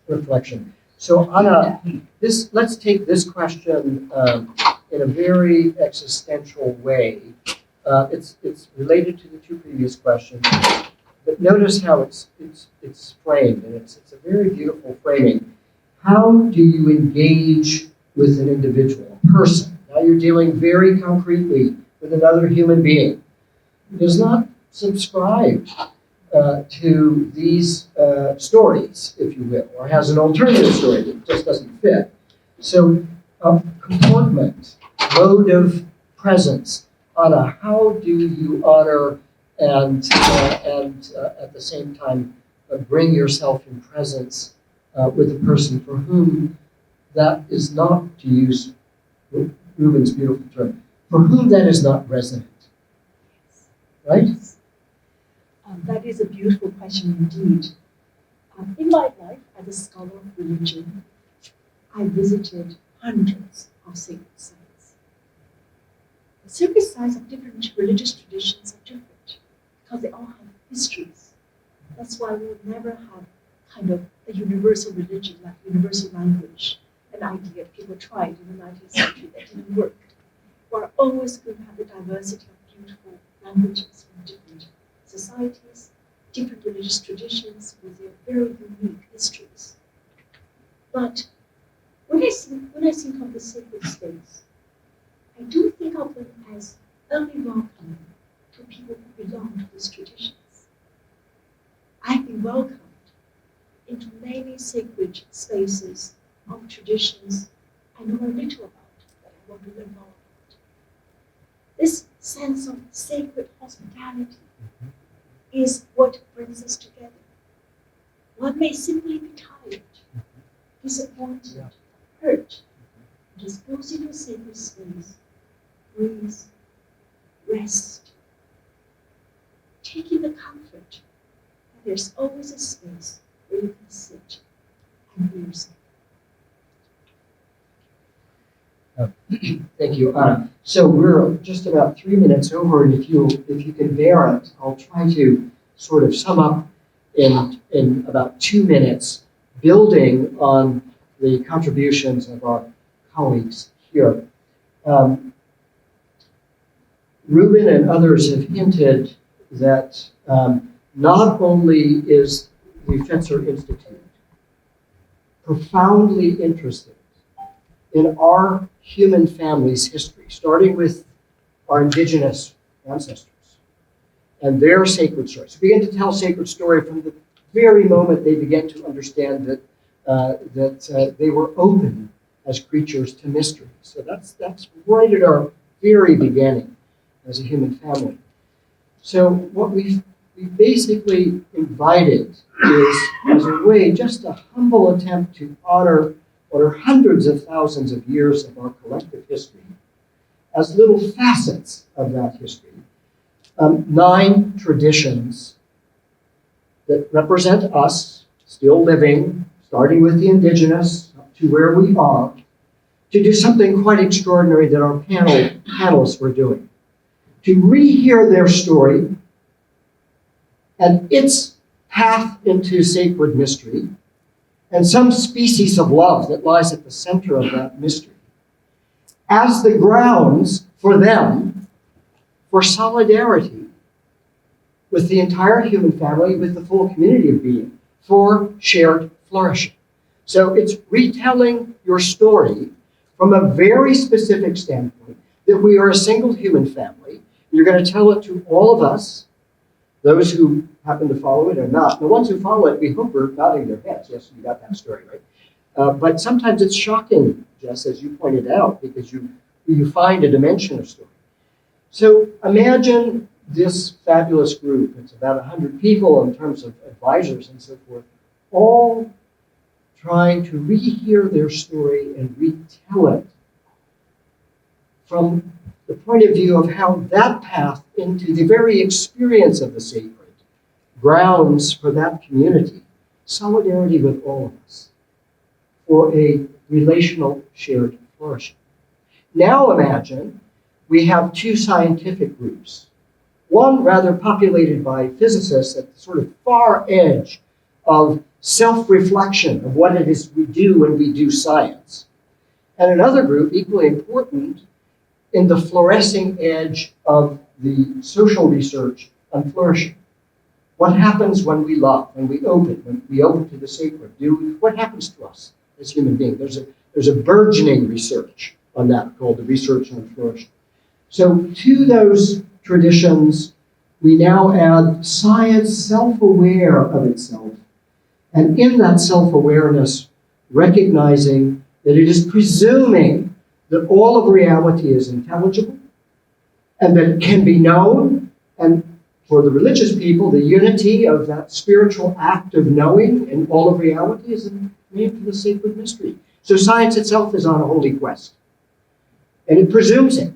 [SPEAKER 1] reflection. So Anna, let's take this question in a very existential way. It's related to the two previous questions, but notice how it's framed, and it's a very beautiful framing. How do you engage with an individual, a person? Now you're dealing very concretely with another human being who does not subscribe to these stories, if you will, or has an alternative story that just doesn't fit. So comportment, mode of presence. Anna, how do you honor and at the same time bring yourself in presence with a person for whom that is not, to use Ruben's beautiful term, for whom that is not resonant, right?
[SPEAKER 2] That is a beautiful question indeed. In my life as a scholar of religion, I visited hundreds of sacred sites. The sacred sites of different religious traditions are different because they all have histories. That's why we'll never have kind of a universal religion, like universal language, an idea people tried in the 19th century that didn't work. We're always going to have the diversity of beautiful languages from different societies, different religious traditions with their very unique histories. But when I think of the sacred space, I do think of them as only welcoming to people who belong to these traditions. I've been welcomed into many sacred spaces of traditions I know a little about, but I want to learn more about. This sense of sacred hospitality is what brings us together. One may simply be tired, disappointed, hurt, just goes into a sacred space, breathe, rest, taking the comfort that there's always a space where you can sit and be yourself.
[SPEAKER 1] Thank you, Anna. So we're just about 3 minutes over, and if you can bear it, I'll try to sort of sum up in about 2 minutes, building on the contributions of our colleagues here. Ruben and others have hinted that not only is the Fetzer Institute profoundly interested in our human family's history, starting with our indigenous ancestors and their sacred stories. We begin to tell sacred story from the very moment they began to understand that they were open as creatures to mystery. So that's right at our very beginning as a human family. So what we basically invited is, as a way, just a humble attempt to honor what are hundreds of thousands of years of our collective history as little facets of that history. 9 traditions that represent us, still living, starting with the indigenous up to where we are, to do something quite extraordinary that our panelists were doing. To rehear their story and its path into sacred mystery, and some species of love that lies at the center of that mystery, as the grounds for them for solidarity with the entire human family, with the full community of being, for shared flourishing. So it's retelling your story from a very specific standpoint, that we are a single human family. You're going to tell it to all of us, those who happen to follow it or not. The ones who follow it, we hope, are nodding their heads. Yes, you got that story right. But sometimes it's shocking, Jess, as you pointed out, because you find a dimension of story. So imagine this fabulous group. It's about 100 people in terms of advisors and so forth, all trying to rehear their story and retell it from the point of view of how that path into the very experience of the sacred grounds for that community, solidarity with all of us, for a relational shared flourishing. Now imagine we have 2 scientific groups, one rather populated by physicists at the sort of far edge of self-reflection of what it is we do when we do science, and another group equally important in the fluorescing edge of the social research on flourishing. What happens when we love, when we open to the sacred? What happens to us as human beings? There's a burgeoning research on that called the research on flourishing. So to those traditions, we now add science self-aware of itself, and in that self-awareness, recognizing that it is presuming that all of reality is intelligible and that it can be known, and for the religious people, the unity of that spiritual act of knowing in all of reality is a name for the sacred mystery. So science itself is on a holy quest, and it presumes it.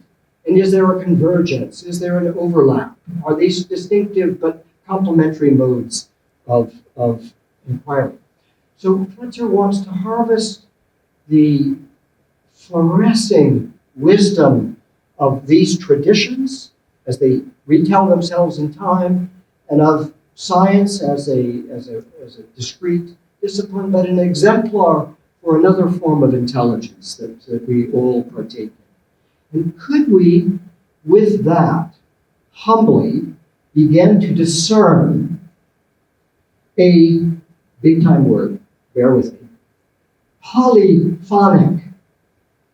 [SPEAKER 1] And is there a convergence? Is there an overlap? Are these distinctive but complementary modes of inquiry? So Fletcher wants to harvest the fluorescing wisdom of these traditions as they retell themselves in time, and of science as a discrete discipline, but an exemplar for another form of intelligence that we all partake in. And could we, with that, humbly begin to discern a big-time word, bear with me, polyphonic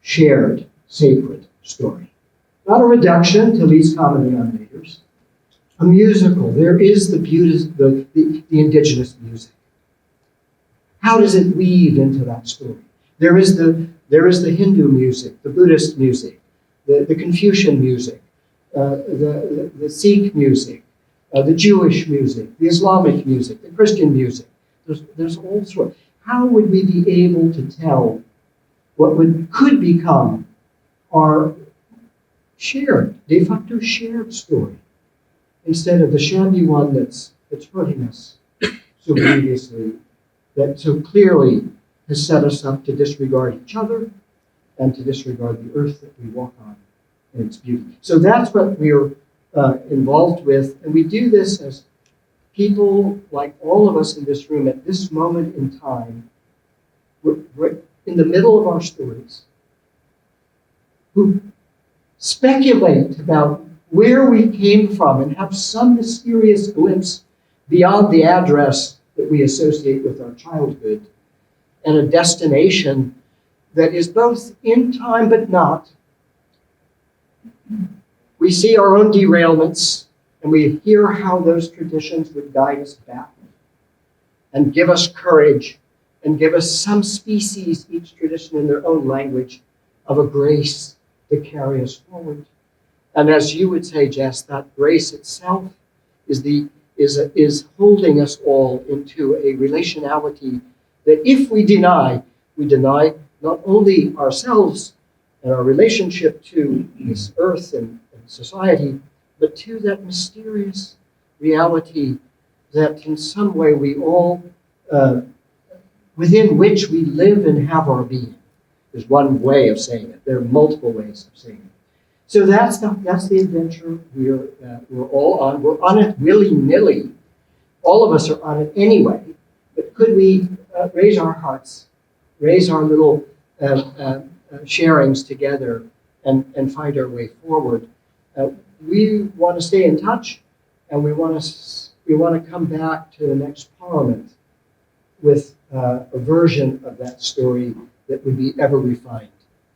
[SPEAKER 1] shared sacred story? Not a reduction to least common denominators, a musical. There is the indigenous music. How does it weave into that story? There is the Hindu music, the Buddhist music, the Confucian music, the Sikh music, the Jewish music, the Islamic music, the Christian music. There's all sorts. How would we be able to tell what could become our shared, de facto shared story, instead of the shabby one that's hurting us so grievously, that so clearly has set us up to disregard each other and to disregard the earth that we walk on and its beauty. So that's what we're involved with, and we do this as people like all of us in this room at this moment in time. We're in the middle of our stories, who speculate about where we came from and have some mysterious glimpse beyond the address that we associate with our childhood, and a destination that is both in time but not. We see our own derailments, and we hear how those traditions would guide us back and give us courage and give us some species, each tradition in their own language, of a grace to carry us forward. And as you would say, Jess, that grace itself is holding us all into a relationality that if we deny not only ourselves and our relationship to this earth and society, but to that mysterious reality that in some way we all, within which we live and have our being. There's one way of saying it. There are multiple ways of saying it. So that's the adventure we're all on. We're on it willy-nilly. All of us are on it anyway. But could we raise our hearts, raise our little sharings together, and find our way forward? We want to stay in touch, and we want to come back to the next Parliament with a version of that story that would be ever refined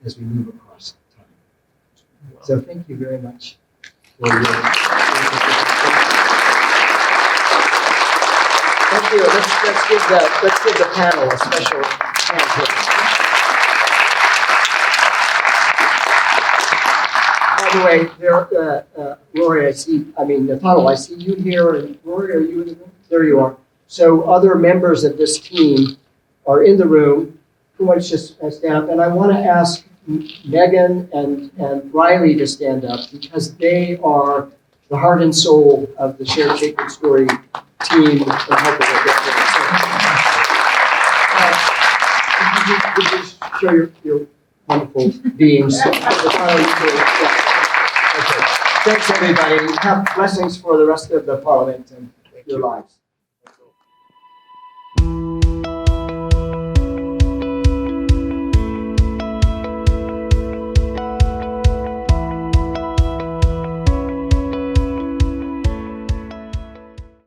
[SPEAKER 1] as we move across time. So thank you very much. Thank you. Let's give the panel a special hand here. By the way, Rory, Nathaniel, I see you here, and Rory, are you in the room? There you are. So other members of this team are in the room. Who wants to stand up? And I want to ask Megan and Riley to stand up, because they are the heart and soul of the Shared Sacred Story team. Would you show your wonderful beings? Okay. Thanks, everybody. Have blessings for the rest of the Parliament and your lives.